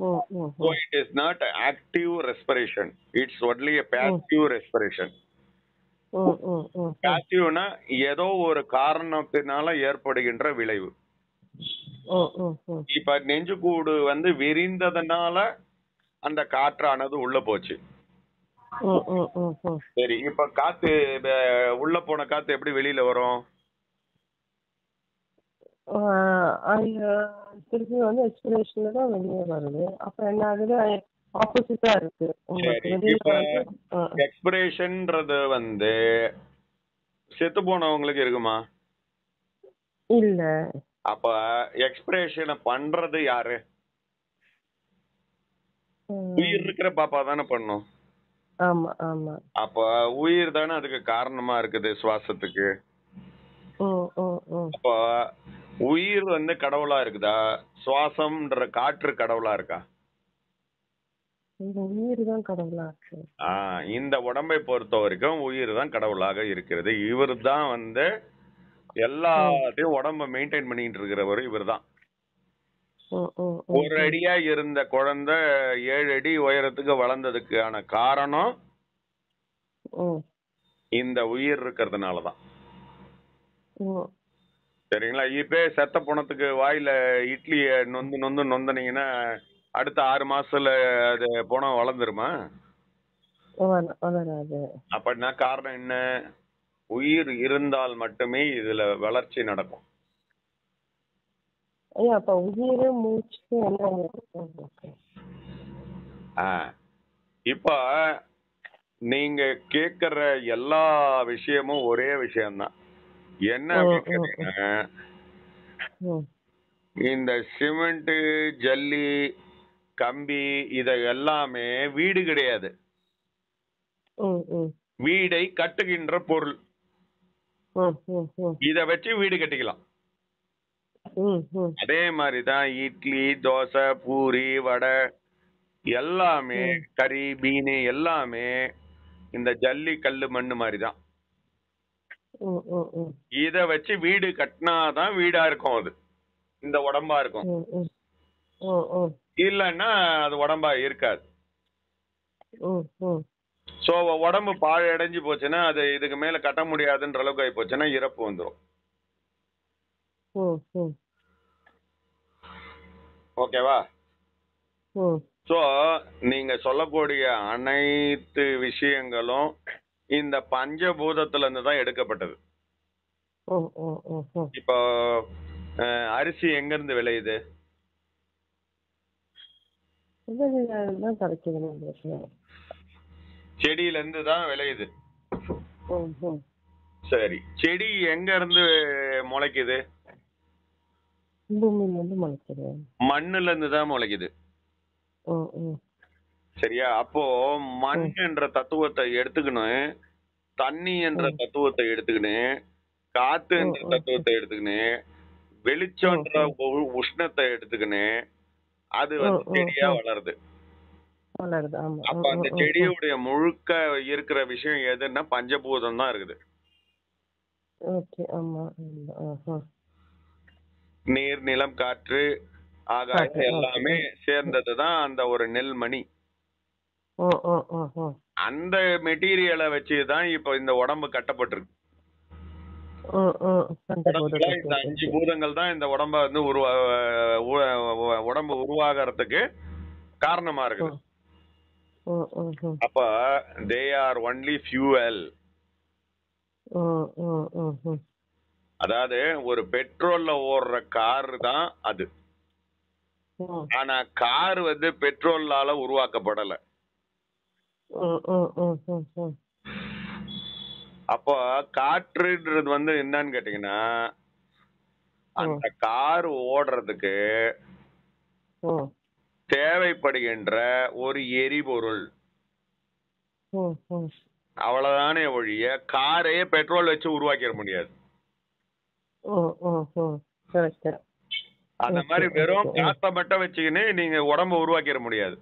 So it is not active respiration, it's only a passive respiration. பாசிவ்னா ஏதோ ஒரு காரணத்தினால ஏற்படுகின்ற விளைவு. இப்ப நெஞ்சுக்கூடு விரிந்ததுனால அந்த காற்றானது உள்ள போச்சு. சரி, இப்ப காத்து உள்ள போன காத்து எப்படி வெளியில வரும்? திருப்பி எக்ஸ்பிரேஷன்ல தான் வெளியே வருது. அப்ப என்ன ஆகுது, ஆப்போசிட்டா இருக்கு. எக்ஸ்பிரேஷன்ன்றது செத்து போனவங்களுக்கு இருக்குமா? இல்ல. அப்ப எக்ஸ்பிரேஷனை பண்றது யாரு? உயிர் இருக்கிற பாப்பா தானே பண்ணும். ஆமா ஆமா. அப்ப உயிர் தானே அதுக்கு காரணமா இருக்குது, சுவாசத்துக்கு. அப்ப உயிர் கடவுளா இருக்குதா, சுவாசம்ன்ற காற்று கடவுளா இருக்கா? உயிர் தான் கடவுளா இருக்கு. இந்த உடம்பை பொறுத்த வரைக்கும் உயிர் தான் கடவுளாக இருக்கிறது. இவர் தான் எல்லாத்தையும் உடம்ப மெயின்டைன் பண்ணிட்டு இருக்கிறவர் இவர் தான். ஒரு அடியா இருந்த குழந்தை 7 அடி உயரத்துக்கு வளர்ந்ததுக்கான காரணம் ம் இந்த உயிர் இருக்கிறதுனாலதான். ம் சரிங்களா? இப்ப செத்த பணத்துக்கு வாயில இட்லிய நொந்து நொந்து நொந்தனீங்கன்னா அடுத்த 6 மாசத்துல அது பணம் வளர்ந்துருமா? வளராது. அப்படின்னா காரணம் என்ன? உயிர் இருந்தால் மட்டுமே இதுல வளர்ச்சி நடக்கும். ஐயா அப்ப உயிரே மூச்சு எல்லாம் இப்ப நீங்க கேக்குற எல்லா விஷயமும் ஒரே விஷயம்தான். என்ன அப்படின்னு கேட்டீங்கன்னா, இந்த சிமெண்ட், ஜல்லி, கம்பி இத எல்லாமே வீடு கிடையாது. வீடை கட்டுகின்ற பொருள். இத வச்சு வீடு கட்டிக்கலாம். அதே மாதிரிதான் இட்லி, தோசை, பூரி, வடை எல்லாமே, கறி, மீன் எல்லாமே இந்த ஜல்லி, கல்லு, மண்ணு மாதிரிதான். இத வச்சு வீடு கட்டினாதான் வீடா இருக்கும். அது இந்த உடம்பா இருக்கும். இல்லன்னா அது உடம்பா இருக்காது. சோ உடம்பு பாழடைஞ்சு போச்சுன்னா அது இதுக்கு மேல கட்ட முடியாதுன்ற அளவுக்கு ஆகி போச்சுன்னா இறப்பு வந்துடும். ஓகேவா? சோ நீங்க சொல்லக்கூடிய அனைத்து விஷயங்களும் இந்த பஞ்சபூதத்துல இருந்து தான் எடுக்கப்பட்டது. இப்போ அரிசி எங்க இருந்து விளையுது? செடியில இருந்து தான் விளையுது. சரி, செடி எங்க இருந்து முளைக்குது? மண்ணுல இருந்து தான் முளைக்குது. சரியா? அப்போ மண் என்ற தத்துவத்தை எடுத்துக்கணும், தண்ணி என்ற தத்துவத்தை எடுத்துக்கணும், காத்து என்ற தத்துவத்தை எடுத்துக்கணும், வெளிச்சம்ன்ற உஷ்ணத்தை எடுத்துக்கணும். அது செடியா வளருது. அப்ப அந்த செடியுடைய முழுக்க இருக்கிற விஷயம் எதுன்னா பஞ்சபூதம் தான் இருக்குது. நீர், நிலம், காற்று, ஆகாயம் எல்லாமே சேர்ந்ததுதான் அந்த ஒரு நெல்மணி. அந்த மெட்டீரியலை வச்சுதான் இப்ப இந்த உடம்பு கட்டப்பட்டிருக்கு. இந்த 5 பூதங்கள் தான் இந்த உடம்ப வந்து உடம்பு உருவாகிறதுக்கு காரணமா இருக்குது. அப்ப they are only fuel. அதாவது ஒரு பெட்ரோல்ல ஓடுற கார் தான் அது. ஆனா கார் வந்து பெட்ரோல்லால உருவாக்கப்படல. அப்போ காற்றுன்றது வந்து என்னன்னு கேட்டீங்கன்னா, அந்த கார் ஓடுறதுக்கு தேவைப்படுகின்ற ஒரு எரிபொருள். அவ்வளவுதானே ஒழிய காரே பெட்ரோல் வச்சு உருவாக்கிட முடியாது. அந்த மாதிரி வெறும் காத்த மட்டும் வச்சுக்கின்னு நீங்க உடம்ப உருவாக்கிட முடியாது.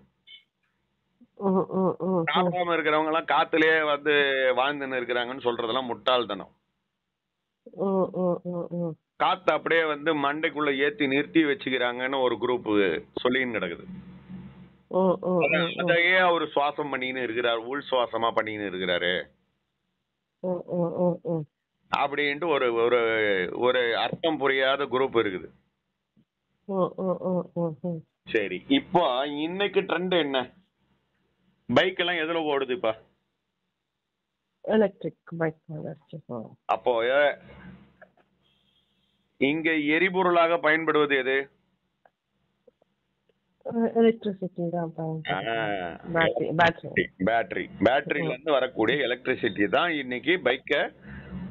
சாப்பிடாம இருக்கிறவங்க எல்லாம் காத்துலயே வந்து வாழ்ந்துன்னு இருக்கிறாங்கன்னு சொல்றதெல்லாம் முட்டாள்தனம். காத்து அப்படியே வந்து மண்டைக்குள்ள ஏத்தி நிறுத்தி வச்சுக்கிறாங்கன்னு ஒரு குரூப் சொல்லின்னு கிடக்குது. அதையே அவரு சுவாசம் பண்ணின்னு இருக்கிறாரு, உள் சுவாசமா பண்ணின்னு இருக்கிறாரு அப்படின்ட்டு ஒரு ஒரு ஒரு அர்த்தம் புரியாத குரூப் இருக்குது. சரி, இப்போ இன்னைக்கு ட்ரெண்ட் என்ன? பைக் எல்லாம் எதுல ஓடுது இப்ப? Electric bike. அப்போ இங்க எரிபொருளாக பயன்படுவது எது? எலக்ட்ரிசிட்டி தான். பேட்டரியில இருந்து வரக்கூடிய எலக்ட்ரிசிட்டி தான் இன்னைக்கு பைக்க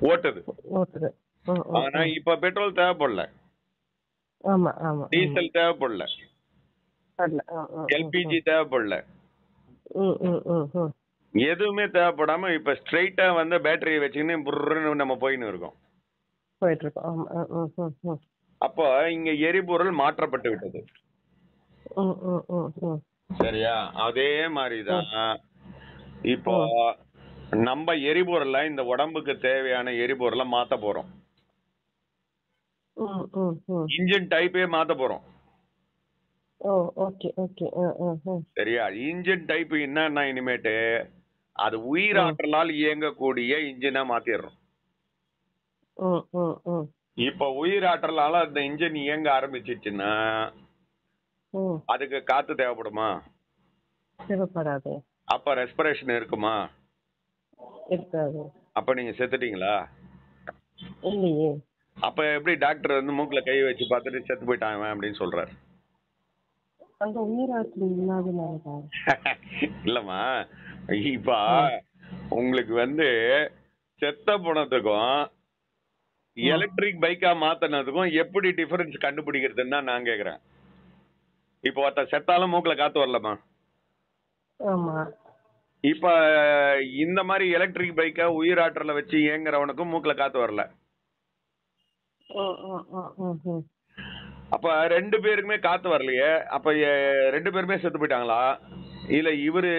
ஓட்டுது. ஆனா இப்ப பெட்ரோல் தேவைப்படல, டீசல் தேவைப்படல, எல்பிஜி தேவைப்படல, எதுவுமே தேவைப்படாம இப்ப ஸ்ட்ரெயிட்டா வந்து பேட்டரியை வச்சுக்கின்னு புர்ன்னு நம்ம போயின்னு இருக்கோம். அப்ப இங்க எரிபொருள் மாற்றப்பட்டு விட்டது. சரியா? அதே மாதிரிதான் இப்போ நம்ம எரிபொருளை இந்த உடம்புக்கு தேவையான எரிபொருளை மாத்த போறோம். இன்ஜின் டைப்பே மாத்த போறோம். சரியா? இன்ஜின் டைப் என்னன்னா இனிமேட்டு அது உயிராற்றலால் இயங்கக்கூடிய இன்ஜினா மாத்திடுறோம். இப்ப உயிராற்றலால அந்த இன்ஜின் இயங்க ஆரம்பிச்சிச்சுன்னா அதுக்கு காத்து தேவைப்படுமா? தேவைப்படாது. அப்ப ரெஸ்பிரேஷன் இருக்குமா? இருக்காது. அப்ப நீங்க செத்துட்டீங்களா? இல்லையே. அப்ப எப்படி டாக்டர் வந்து மூக்குல கை வச்சு பார்த்துட்டு செத்து போயிட்டான் அப்படின்னு சொல்றாரு? அந்த உயிராற்றல் இல்லாதனாலதான். இல்லம்மா, இப்ப உங்களுக்கு வந்து செத்த போனதுக்கும் எலக்ட்ரிக் பைக்கா மாத்தினதுக்கும் எப்படி டிஃபரன்ஸ் கண்டுபிடிக்கிறதுன்னா நான் கேக்குறேன். இப்ப ஒருத்த செத்தாலும் மூக்குல காத்து வரலமா? ஆமா. இப்ப இந்த மாதிரி எலக்ட்ரிக் பைக்கா உயிராற்றல வச்சு இயங்குறவனுக்கும் மூக்குல காத்து வரல. அப்ப ரெண்டு பேருக்குமே காத்து வரலையே. அப்ப ரெண்டு பேருமே செத்து போயிட்டாங்களா? இல்ல இவரு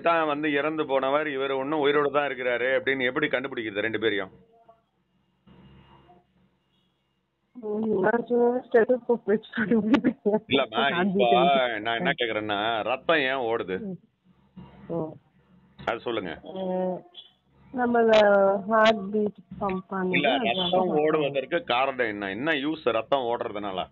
தான் வந்து இறந்து போனவர், இவர் ஒன்னும் உயிரோட தான் இருக்கிறாரு அப்படின்னு எப்படி கண்டுபிடிக்கிறது ரெண்டு பேரையும்? இல்லம்மா, இப்ப நான் என்ன கேக்குறேன்னா, ரத்தம் ஏன் ஓடுது அது சொல்லுங்க. நம்ம ஹார்ட் பீட் பம்ப் பண்ணி. இல்ல, ரத்தம் ஓடுவதற்கு காரணம் என்ன? என்ன யூஸ் ரத்தம் ஓடுறதுனால?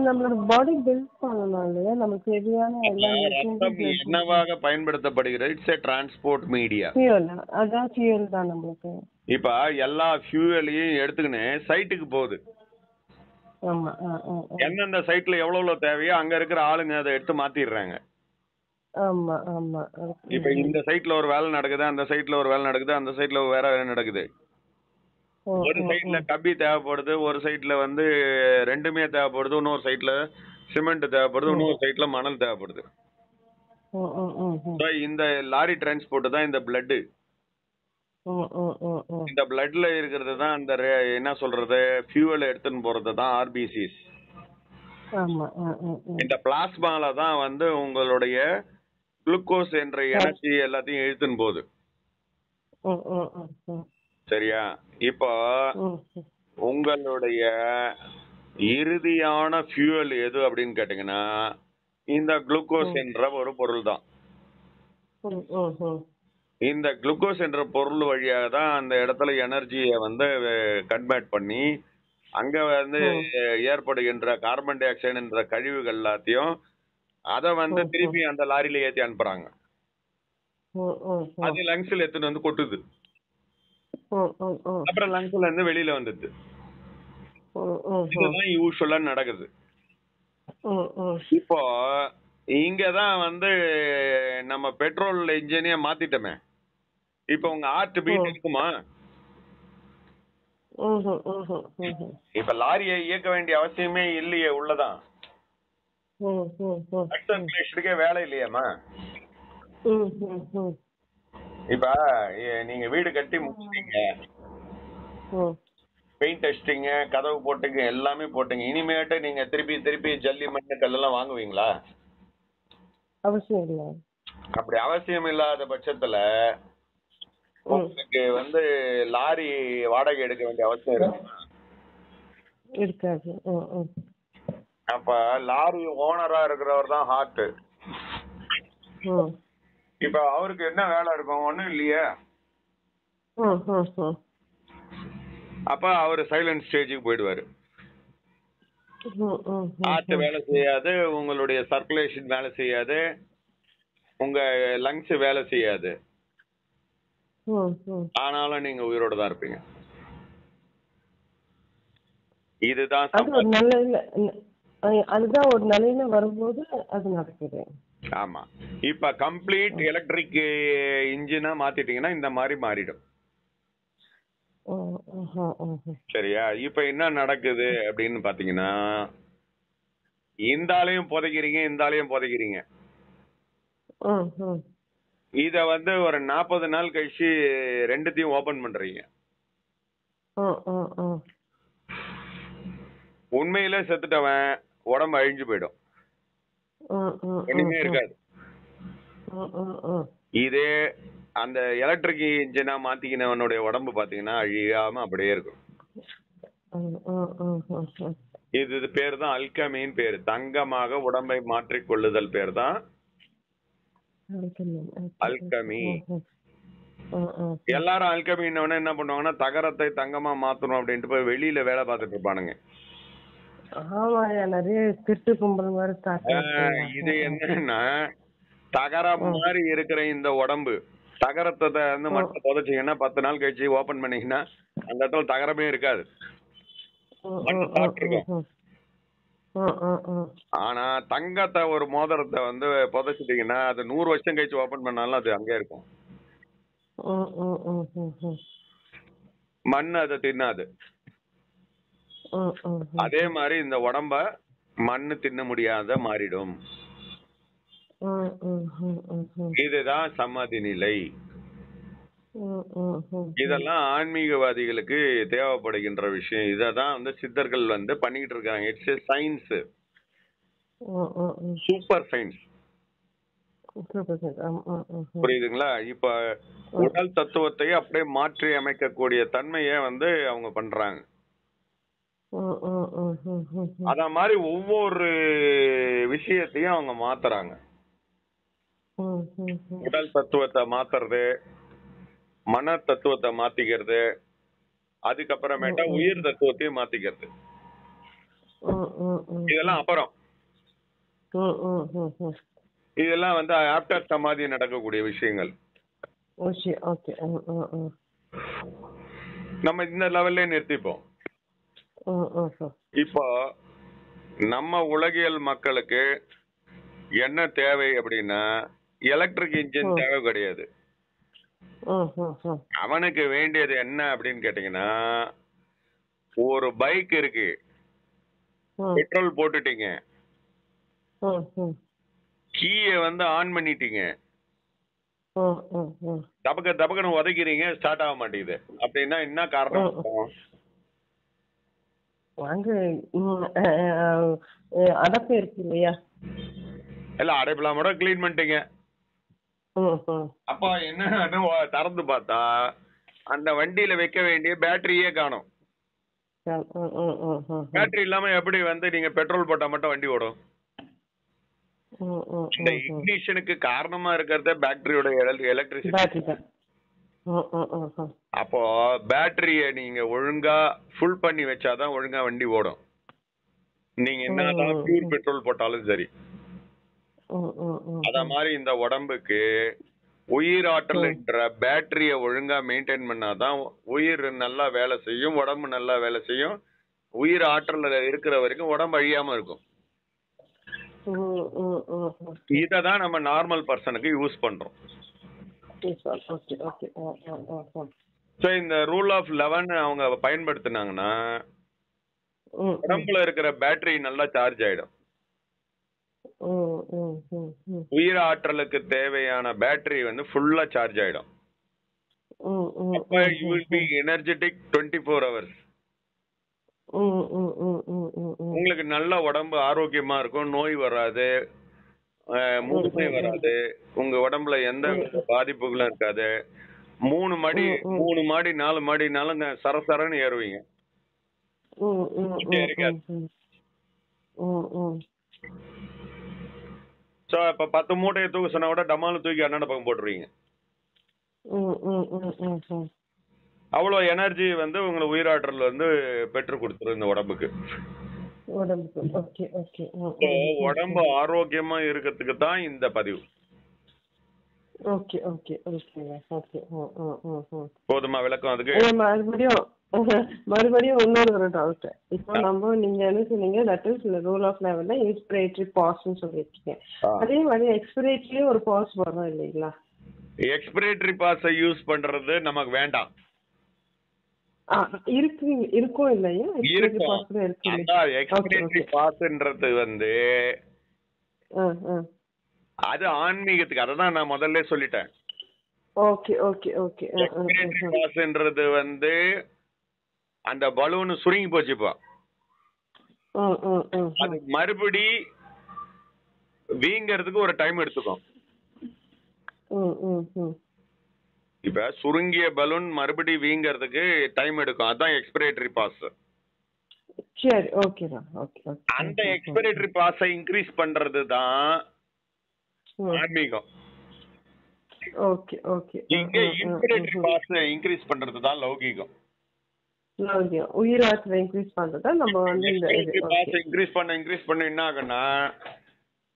நம்மளோட பாடி பில்ட் பண்ணணும் இல்லையா? நமக்கு தேவையான ரத்தம் என்னவாக பயன்படுத்தப்படுகிறது? It's a transport media. Fuel. அதான் ஃபியூல் தான் நம்மளுக்கு. இப்ப எல்லா ஃபியூலையும் எடுத்துக்கின்னு சைட்டுக்கு போகுது. ஆமா. எந்தெந்த சைட்ல எவ்வளவு தேவையோ அங்க இருக்கிற ஆளுங்க அதை எடுத்து மாத்திடுறாங்க. ஆமா ஆமா. இப்ப இந்த சைட்ல ஒரு வேலை நடக்குது, அந்த சைட்ல ஒரு வேலை நடக்குது, அந்த சைட்ல வேற வேலை நடக்குது. ஒரு சைட்ல கம்பி தேவைப்படுது, ஒரு சைட்ல வந்து ரெண்டுமே தேவைப்படுது, இன்னொரு சைட்ல சிமெண்ட் தேவைப்படுது, இன்னொரு சைட்ல மணல் தேவைப்படுது. இந்த லாரி டிரான்ஸ்போர்ட் தான் இந்த பிளட். இந்த பிளட்ல இருக்கிறது தான் அந்த என்ன சொல்றது, ஃபியூவல் எடுத்துன்னு போறது தான் ஆர்பிசிஸ். இந்த பிளாஸ்மால தான் வந்து உங்களுடைய குளுக்கோஸ் என்ற எனர்ஜி எல்லாத்தையும் இழுத்துன்னு போகுது. சரியா? இப்போ உங்களுடைய இறுதியான ஃபியூவல் எது அப்படின்னு கேட்டீங்கன்னா இந்த குளுக்கோஸ் என்ற ஒரு பொருள் தான். இந்த குளுக்கோஸ் என்ற பொருள் வழியாக தான் அந்த இடத்துல எனர்ஜியை வந்து கன்வெர்ட் பண்ணி அங்க வந்து ஏற்படுகின்ற கார்பன் டை ஆக்சைடு என்ற கழிவுகள் எல்லாத்தையும் அத வந்து திருப்பி அந்த லாரியில ஏத்தி அனுப்புறாங்க. அது லங்ஸ்ல எடுத்துட்டு வந்து கொட்டுது. அப்புறம் லங்ஸ்ல இருந்து வெளியில வந்துடுது. இதுதான் யூசுவலா நடக்குது. இப்போ இங்கதான் வந்து நம்ம பெட்ரோல் இன்ஜினிய மாத்திட்டோமே. இப்ப உங்க ஹார்ட் பீட் இருக்குமா? இப்ப லாரியை இயக்க வேண்டிய அவசியமே இல்லையே, உள்ளதான் சர்க்குலேஷனுக்கே வேலை இல்லையாமா? இப்ப நீங்க வீடு கட்டி முடிச்சிட்டீங்க, பெயிண்ட் அடிச்சிட்டீங்க, கதவு போட்டுங்க, எல்லாமே போட்டுங்க. இனிமேட்டு நீங்க திருப்பி திருப்பி ஜல்லி மண்ணு கல்லெல்லாம் வாங்குவீங்களா? அவசியம் இல்ல. அப்படி அவசியம் இல்லாத பட்சத்துல உங்களுக்கு வந்து லாரி வாடகை எடுக்க வேண்டிய அவசியம் இருக்காது. அப்ப லாரி ஓனரா இருக்கிறவர் தான் ஹார்ட். இப்ப அவருக்கு என்ன வேலை இருக்கும்? ஒண்ணும் இல்லையே. அப்ப அவரு சைலண்ட் ஸ்டேஜுக்கு போயிடுவாரு. ஹார்ட் வேலை செய்யாது, உங்களுடைய சர்க்குலேஷன் வேலை செய்யாது, உங்க லங்ஸ் வேலை செய்யாது. ஆனாலும் நீங்க உயிரோட தான் இருப்பீங்க. இதுதான் அதுதான் ஒரு நிலையில வரும்போது அது நடக்குது. ஆமா. இப்ப கம்ப்ளீட் எலக்ட்ரிக் இன்ஜினா மாத்திட்டீங்கன்னா இந்த மாதிரி மாறிடும். சரியா? இப்ப என்ன நடக்குது அப்படின்னு பாத்தீங்கன்னா, இந்த ஆளையும் புதைக்கிறீங்க, இந்த ஆளையும் புதைக்கிறீங்க. இத வந்து ஒரு 40 நாள் கழிச்சு ரெண்டுத்தையும் ஓபன் பண்றீங்க. உண்மையிலே செத்துட்டவன் உடம்பு அழிஞ்சு போயிடும், ஒண்ணுமே இருக்காது. இதே அந்த எலக்ட்ரிக் இன்ஜினா மாத்திக்கினவனுடைய உடம்பு பாத்தீங்கன்னா அழியாம அப்படியே இருக்கும். இது பேர் தான் அல்கமின் பேரு. தங்கமாக உடம்பை மாற்றிக் கொள்ளுதல் பேர் தான் அல்கமி. எல்லாரும் அல்கமின்னு என்ன பண்ணுவாங்கன்னா தகரத்தை தங்கமா மாத்தணும் அப்படின்ட்டு போய் வெளியில வேலை பார்த்துட்டு இருப்பானுங்க. நிறைய திருட்டு கும்பல் மாதிரி. இது என்னன்னா தகரம் மாதிரி இருக்கிற இந்த உடம்பு தகரத்தை வந்து மட்டும் புதைச்சிங்கன்னா 10 நாள் கழிச்சு ஓபன் பண்ணீங்கன்னா அந்த இடத்துல தகரமே இருக்காது. ஆனா தங்கத்தை ஒரு மோதிரத்தை வந்து புதைச்சிட்டீங்கன்னா அது 100 வருஷம் கழிச்சு ஓபன் பண்ணாலும் அது அங்கே இருக்கும். மண் அதை தின்னாது. அதே மாதிரி இந்த உடம்ப மண்ணு தின்ன முடியாத மாறிடும். இதுதான் சமாதி நிலை. இதெல்லாம் ஆன்மீகவாதிகளுக்கு தேவைப்படுகின்ற விஷயம். இததான் வந்து சித்தர்கள் வந்து பண்ணிட்டு இருக்காங்க. It's science, super science. புரியுதுங்களா? இப்ப உடல் தத்துவத்தை அப்படியே மாற்றி அமைக்கக்கூடிய தன்மையை வந்து அவங்க பண்றாங்க. அத மாதிரி ஒவ்வொரு விஷயத்தையும் அவங்க மாத்துறாங்க. உடல் தத்துவத்தை மாத்துறது, மன தத்துவத்தை மாத்திக்கிறது, அதுக்கப்புறமேட்டா உயிர் தத்துவத்தையும் மாத்திக்கிறது. இதெல்லாம் அப்புறம் இதெல்லாம் வந்து ஆப்டர் சமாதி நடக்கக்கூடிய விஷயங்கள். நம்ம இந்த லெவல்ல நிறுத்திப்போம். இப்போ நம்ம உலகியல் மக்களுக்கு என்ன தேவை அப்படின்னா எலக்ட்ரிக் இன்ஜின் தேவை கிடையாது. அவனுக்கு வேண்டியது என்ன அப்படின்னு கேட்டீங்கன்னா ஒரு பைக் இருக்கு, பெட்ரோல் போட்டுட்டீங்க, கீய வந்து ஆன் பண்ணிட்டீங்க, தபக்கன்னு உதைக்கிறீங்க, ஸ்டார்ட் ஆக மாட்டேங்குது அப்படின்னா என்ன காரணம்? அடைப்பு இருக்கு இல்லையா? இல்ல அடைப்புலாம் கூட கிளீன் பண்ணிட்டீங்க. அப்ப என்ன திறந்து பார்த்தா அந்த வண்டியில வைக்க வேண்டிய பேட்டரியே காணும். பேட்டரி இல்லாம எப்படி வந்து நீங்க பெட்ரோல் போட்டா மட்டும் வண்டி ஓடும்? இந்த இக்னிஷனுக்கு காரணமா இருக்கிறத பேட்டரியோட எலக்ட்ரிசிட்டி. அப்போ பேட்டரிய நீங்க ஒழுங்கா ஃபுல் பண்ணி வச்சாதான் ஒழுங்கா வண்டி ஓடும். நீங்க என்னதான் பியூர் பெட்ரோல் போட்டாலும் சரி. அத மாதிரி இந்த உடம்புக்கு உயிராற்றல் என்ற பேட்டரிய ஒழுங்கா மெயின்டைன் பண்ணாதான் உயிர் நல்லா வேலை செய்யும், உடம்பு நல்லா வேலை செய்யும். உயிர் ஆற்றல் இருக்கிற வரைக்கும் உடம்பு அழியாம இருக்கும். இததான் நம்ம நார்மல் பர்சனுக்கு யூஸ் பண்றோம். இந்த ரூல் ஆஃப் 11 அவங்க பயன்படுத்தினாங்கன்னா உடம்புல இருக்கிற பேட்டரி நல்லா சார்ஜ் ஆயிடும். உயிர் ஆற்றலுக்கு தேவையான பேட்டரி வந்து ஃபுல்லா சார்ஜ் ஆயிடும். அப்ப you will be energetic 24 hours. உங்களுக்கு நல்ல உடம்பு ஆரோக்கியமா இருக்கும், நோய் வராது, முதுமை வராது, உங்க உடம்புல எந்த பாதிப்புகளும் இருக்காது. 3 மாடி 4 மாடினாலும் சரசரன்னு ஏறுவீங்க. இப்ப 10 மூட்டையை தூக்க சொன்னா கூட டமாலும் தூக்கி அண்ணாண்ட பக்கம் போட்டுருவீங்க. அவ்வளவு எனர்ஜி வந்து உங்களை உயிராற்றல் வந்து பெற்று கொடுத்துரும் இந்த உடம்புக்கு. உடம்பு ஆரோக்கியமா இருக்கிறதுக்கு தான் இந்த பதிவு. போதுமா விளக்கம்? அதுக்கு மறுபடியும் இன்னொரு ஒரு டவுட். இப்போ நம்ம நீங்க என்ன சொன்னீங்க, that is rule of 11 inspiratory பாஸ்ன்னு சொல்லிருக்கீங்க. அதே மாதிரி எக்ஸ்பிரேட்டரியும் ஒரு பாஸ் வரும் இல்லைங்களா? எக்ஸ்பிரேட்டரி பாஸை யூஸ் பண்றது நமக்கு வேண்டாம். இருக்கும் இல்லையா? எக்ஸ்பிரேட்டரி பாஸ்ன்றது வந்து அது ஆன்மீகத்துக்கு. அததான் நான் முதல்ல சொல்லிட்டேன். எக்ஸ்பிரேட்டரி பாஸ்ன்றது வந்து அந்த பலூன் சுருங்கி போச்சுப்பா, அது மறுபடி வீங்கிறதுக்கு ஒரு டைம் எடுத்துக்கும். இப்ப சுருங்கிய பலூன் மறுபடி வீங்கிறதுக்கு டைம் எடுக்கும். அதான் எக்ஸ்பிரேட்டரி பாஸ். அந்த எக்ஸ்பிரேட்டரி பாஸை இன்க்ரீஸ் பண்றது தான் ஆன்மீகம். Okay okay. இங்க இன்ஸ்பிரேட்டரி பாஸ் இன்க்ரீஸ் பண்றது தான் லௌகிகம். உயிராற்றலை இன்க்ரீஸ் பண்றதா நம்ம வந்து இந்த இது பாஸ் இன்க்ரீஸ் பண்ண என்ன ஆகும்னா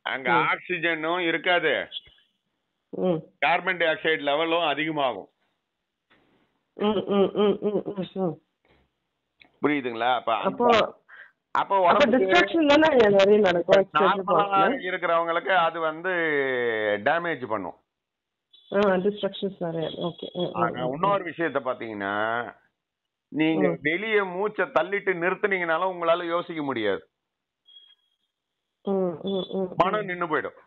அங்க ஆக்சிஜனும் இருக்காது, கார்பன் டை ஆக்சைடு லெவலும் அதிகமாகும். புரியுதுங்களா? அப்போ இருக்கிறவங்களுக்கு அது வந்து டேமேஜ் பண்ணும். இன்னொரு விஷயத்த பாத்தீங்கன்னா, நீங்க வெளிய மூச்சை தள்ளிட்டு நிறுத்தினீங்கனாலும் உங்களால யோசிக்க முடியாது, மனம் நின்னு போயிடும்.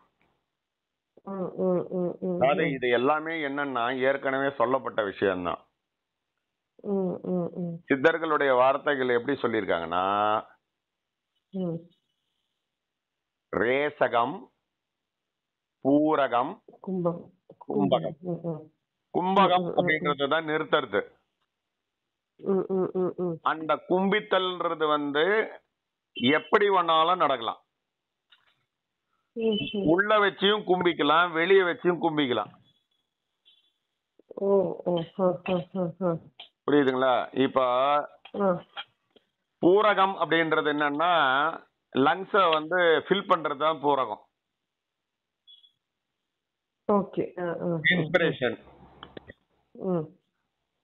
அதாவது இது எல்லாமே என்னன்னா ஏற்கனவே சொல்லப்பட்ட விஷயம்தான். சித்தர்களுடைய வார்த்தைகள் எப்படி சொல்லியிருக்காங்கன்னா, ரேசகம், பூரகம், கும்பகம். கும்பகம் அப்படின்றதுதான் நிறுத்துறது. அந்த கும்பித்தல்ன்றது வந்து எப்படி வேணாலும் நடக்கலாம். உள்ள வச்சியும் கும்பிக்கலாம், வெளியே வச்சியும் கும்பிக்கலாம். புரியுதுங்களா? இப்ப பூரகம் அப்படின்றது என்னன்னா லங்ஸ வந்து ஃபில் பண்றதுதான் பூரகம். ஓகே. இன்ஸ்பிரேஷன்.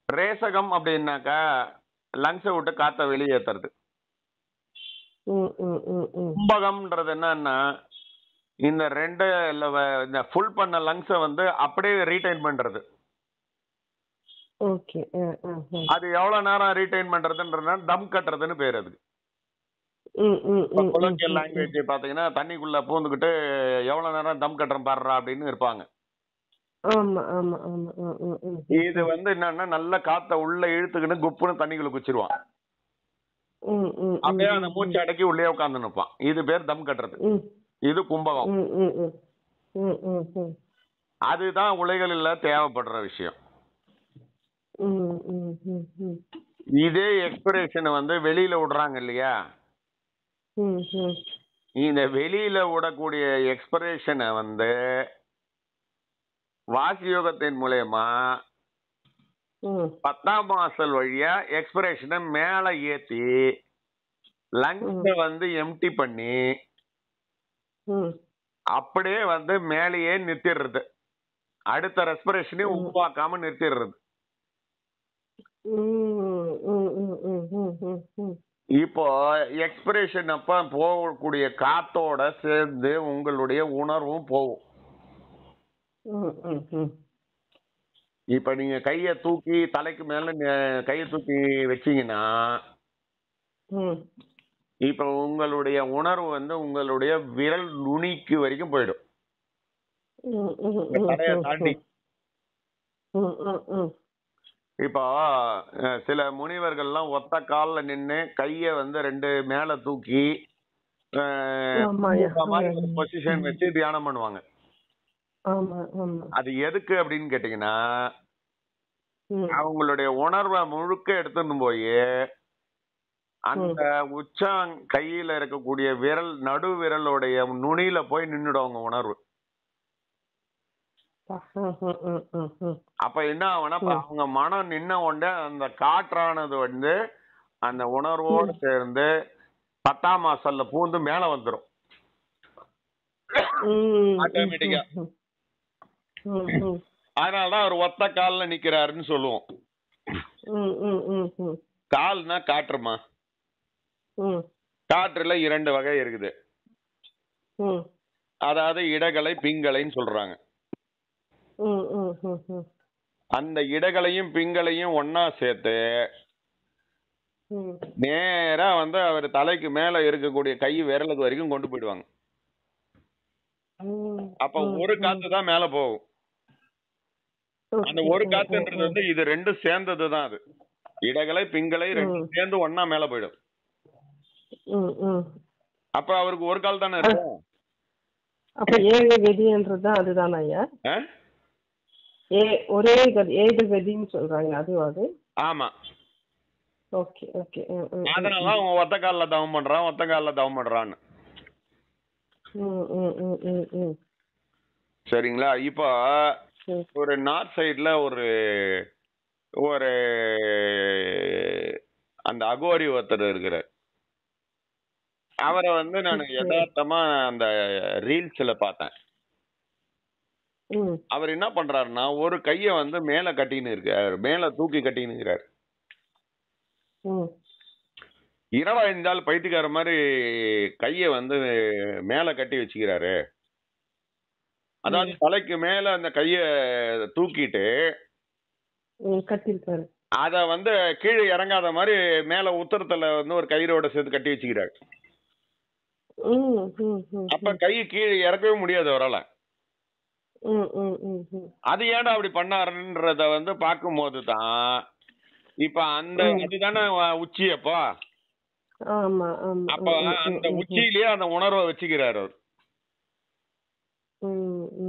ரேசகம் அப்படின்னாக்கா லங்ஸ விட்டு காத்த வெளியேற்றுறது. கும்பகம்ன்றது என்னன்னா இந்த ரெண்டு இந்த ஃபுல் பண்ண லங்ஸ வந்து அப்படியே ரீடைன் பண்றது. ஓகே. அது எவ்வளவு நேரம் ரீடைன் பண்றதுன்றதுனா தம் கட்டுறதுன்னு பேர். அதுக்கு கொலோக்கியல் லாங்குவேஜ் பாத்தீங்கன்னா தண்ணிக்குள்ள பூந்துக்கிட்டு எவ்வளவு நேரம் தம் கட்டுறோம் பாடுறா அப்படின்னு இருப்பாங்க. இது வந்து என்னன்னா நல்ல காத்த உள்ள இழுத்துக்கிட்டு குப்புன்னு தண்ணிக்குள்ள குச்சிருவான். அப்படியே அந்த மூச்சு அடக்கி உள்ளே உட்கார்ந்து நிற்பான். இது பேர் தம் கட்டுறது. இது கும்பகம். அதுதான் உலகில் தேவைப்படுற விஷயம். இதே எக்ஸ்பிரேஷன் வந்து வெளியில விடுறாங்க இல்லையா, இந்த வெளியில விடக்கூடிய எக்ஸ்பிரேஷனை வந்து வாசி யோகத்தின் மூலமா 10ஆம் வாசல் வழியா எக்ஸ்பிரேஷனை மேல ஏத்தி லங்ஸ் வந்து எம்டி பண்ணி அப்படியே வந்து மேலேயே நிறுத்திடுறது. அடுத்த ரெஸ்பிரேஷனையும் உருவாக்காம நிறுத்திடுறது. இப்போ எக்ஸ்பிரேஷன் அப்ப போகக்கூடிய காத்தோட சேர்ந்து உங்களுடைய உணர்வும் போகும். இப்ப நீங்க கைய தூக்கி தலைக்கு மேல கைய தூக்கி வச்சீங்கன்னா இப்ப உங்களுடைய உணர்வு வந்து உங்களுடைய விரல் நுனிக்கு வரைக்கும் போயிடும், தடைய தாண்டி. இப்போ சில முனிவர்கள்லாம் ஒத்த கால்ல நின்று கைய வந்து ரெண்டு மேல தூக்கி பொசிஷன் வச்சு தியானம் பண்ணுவாங்க. அது எதுக்கு அப்படின்னு கேட்டீங்கன்னா, அவங்களுடைய உணர்வை முழுக்க எடுத்துன்னு போய் அந்த உச்சாங் கையில இருக்கக்கூடிய விரல் நடு விரலுடைய நுனியில போய் நின்னுடுவாங்க உணர்வு. அப்ப என்ன ஆகும்னா அவங்க மனம் நின்ன உடனே அந்த காற்றானது வந்து அந்த உணர்வோடு சேர்ந்து 10ஆம் வாசல்ல பூந்து மேல வந்துடும் ஆட்டோமேட்டிக்கா. அதனாலதான் அவர் ஒத்த கால்ல நிக்கிறாருன்னு சொல்லுவோம். கால்னா காற்றுமா, காற்றுல 2 வகை இருக்குது. அதாவது இடகலை பிங்கலைன்னு சொல்றாங்க. அந்த இடகளையும் பிங்களையும் ஒன்னா சேர்த்து நேரா வந்து அவர் தலைக்கு மேல இருக்கக்கூடிய கை விரலுக்கு வரைக்கும் கொண்டு போயிடுவாங்க. அப்ப ஒரு காத்து தான் மேல போகும். அந்த ஒரு காத்துன்றது வந்து இது ரெண்டும் சேர்ந்ததுதான். அது இடகலை பிங்களை ரெண்டும் சேர்ந்து ஒன்னா மேல போயிடும். அப்ப அவருக்கு ஒரு கால் தானே இருக்கும். அப்ப ஏழு கதின்றது அதுதான் ஐயா. ஒரே ஏழு கதின்னு சொல்றாங்க அது. ஆமா. Okay okay. அதனால அவன் ஒத்த கால்ல தவம் பண்றான், ஒத்த கால்ல தவம் பண்றான்னு. சரிங்களா? இப்போ ஒரு நார்த் சைடுல ஒரு ஒரு அந்த அகோரி ஒருத்தர் இருக்கிறார். அவரை வந்து நான் யதார்த்தமா அந்த ரீல்ஸ்ல பார்த்தேன். அவர் என்ன பண்றாருன்னா ஒரு கைய வந்து மேல கட்டின்னு இருக்காரு, மேல தூக்கி கட்டின்னு இருக்கிறாரு. இரவா இருந்தால் பைத்தியக்கார மாதிரி கைய வந்து மேல கட்டி வச்சுக்கிறாரு. அதாவது தலைக்கு மேல அந்த கைய தூக்கிட்டு கட்டிருக்காரு. அத வந்து கீழே இறங்காத மாதிரி மேல உத்தரத்துல வந்து ஒரு கயிறோட சேர்த்து கட்டி வச்சுக்கிறாரு. அப்ப கை கீழே இறக்கவே முடியாது அவரால. அது ஏன்டா அப்படி பண்ணாருன்றத வந்து பார்க்கும் போதுதான் இப்ப அந்த அதுதானே உச்சி. அப்ப அந்த உச்சியிலேயே அந்த உணர்வை வச்சுக்கிறாரு அவர்.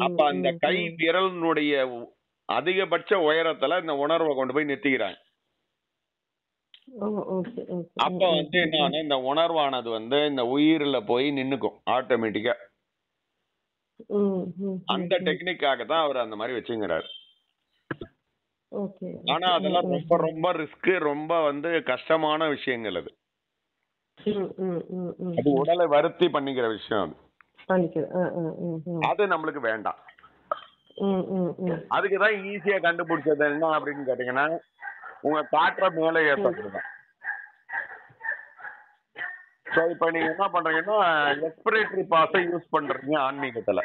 அப்ப அந்த கை விரலினுடைய அதிகபட்ச உயரத்துல இந்த உணர்வை கொண்டு போய் நிறுத்திக்கிறாங்க. அப்ப வந்து என்ன, இந்த உணர்வானது வந்து இந்த உயிரில போய் நின்னுக்கும் ஆட்டோமேட்டிக்கா. அந்த டெக்னிக்காக தான் அவர் அந்த மாதிரி வச்சுங்கிறாரு. ஆனா அதெல்லாம் ரொம்ப ரொம்ப ரிஸ்க், ரொம்ப வந்து கஷ்டமான விஷயங்கள். அது அது உடலை வருத்தி பண்ணிக்கிற விஷயம். அது நம்மளுக்கு வேண்டாம். அதுக்குதான் ஈஸியா கண்டுபிடிச்சது என்ன அப்படின்னு கேட்டீங்கன்னா, உங்க காற்ற மேல ஏற்றதுதான். சோ இப்ப நீங்க என்ன பண்றீங்கன்னா எக்ஸ்பிரேட்டரி பாஸை யூஸ் பண்றீங்க ஆன்மீகத்துல.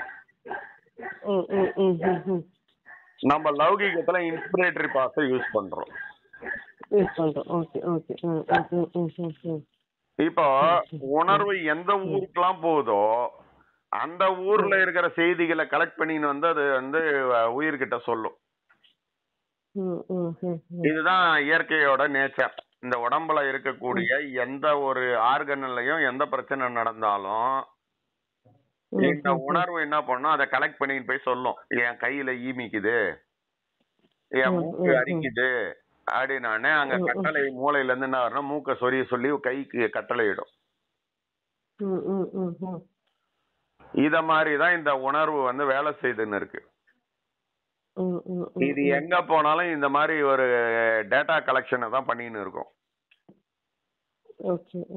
நம்ம லௌகீகத்துல இன்ஸ்பிரேட்டரி பாஸை யூஸ் பண்றோம். இப்போ உணர்வு எந்த ஊருக்குலாம் போகுதோ அந்த ஊர்ல இருக்கிற செய்திகளை கலெக்ட் பண்ணின்னு வந்து அது வந்து உயிர்கிட்ட சொல்லும். இதுதான் இயற்கையோட நேச்சர். இந்த உடம்புல இருக்கக்கூடிய எந்த ஒரு ஆர்கன்லயும் எந்த பிரச்சனை நடந்தாலும் இந்த உணர்வு என்ன பண்ணும், அதை கலெக்ட் பண்ணிட்டு போய் சொல்லும். என் கையில ஈமிக்குது, என் மூக்கு அரிக்குது அப்படின்னானே அங்க கட்டளை மூளையில இருந்து என்ன வரணும், மூக்க சொரிய சொல்லி கைக்கு கட்டளை இடும். இத மாதிரிதான் இந்த உணர்வு வந்து வேலை செய்துன்னு இருக்கு. இது எங்க போனாலும் இந்த மாதிரி ஒரு டேட்டா கலெக்ஷனை தான் பண்ணின்னு இருக்கும்.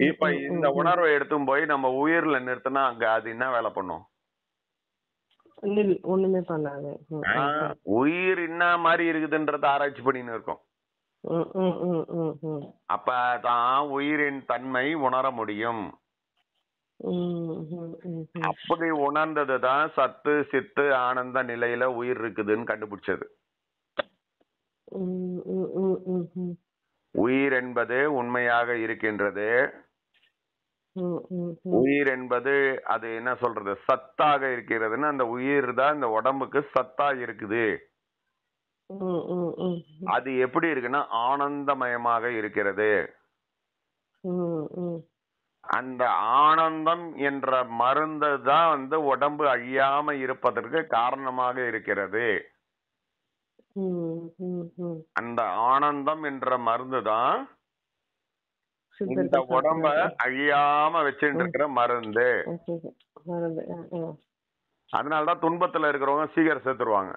இப்ப இந்த உணர்வை எடுத்தும் போய் நம்ம உயிர்ல நிறுத்தினா அங்க அது என்ன வேலை பண்ணும்? ஒண்ணுமே பண்ணாது. உயிர் என்ன மாதிரி இருக்குதுன்றத ஆராய்ச்சி பண்ணின்னு இருக்கும். அப்பதான் உயிரின் தன்மை உணர முடியும். அப்படி உணர்ந்ததுதான் சத்து சித்து ஆனந்த நிலையில உயிர் இருக்குதுன்னு கண்டுபிடிச்சது. உயிர் என்பது உண்மையாக இருக்கின்றது. உயிர் என்பது அது என்ன சொல்றது, சத்தாக இருக்கிறதுன்னு. அந்த உயிர் தான் இந்த உடம்புக்கு சத்தா இருக்குது. அது எப்படி இருக்குன்னா ஆனந்தமயமாக இருக்கிறது. அந்த ஆனந்தம் என்ற மருந்து தான் வந்து உடம்பு அழியாம இருப்பதற்கு காரணமாக இருக்கிறது. அந்த ஆனந்தம் என்ற மருந்து தான் இந்த உடம்ப அழியாம வச்சுட்டு இருக்கிற மருந்து. அதனாலதான் துன்பத்துல இருக்கிறவங்க சீக்கிரம் செத்துருவாங்க.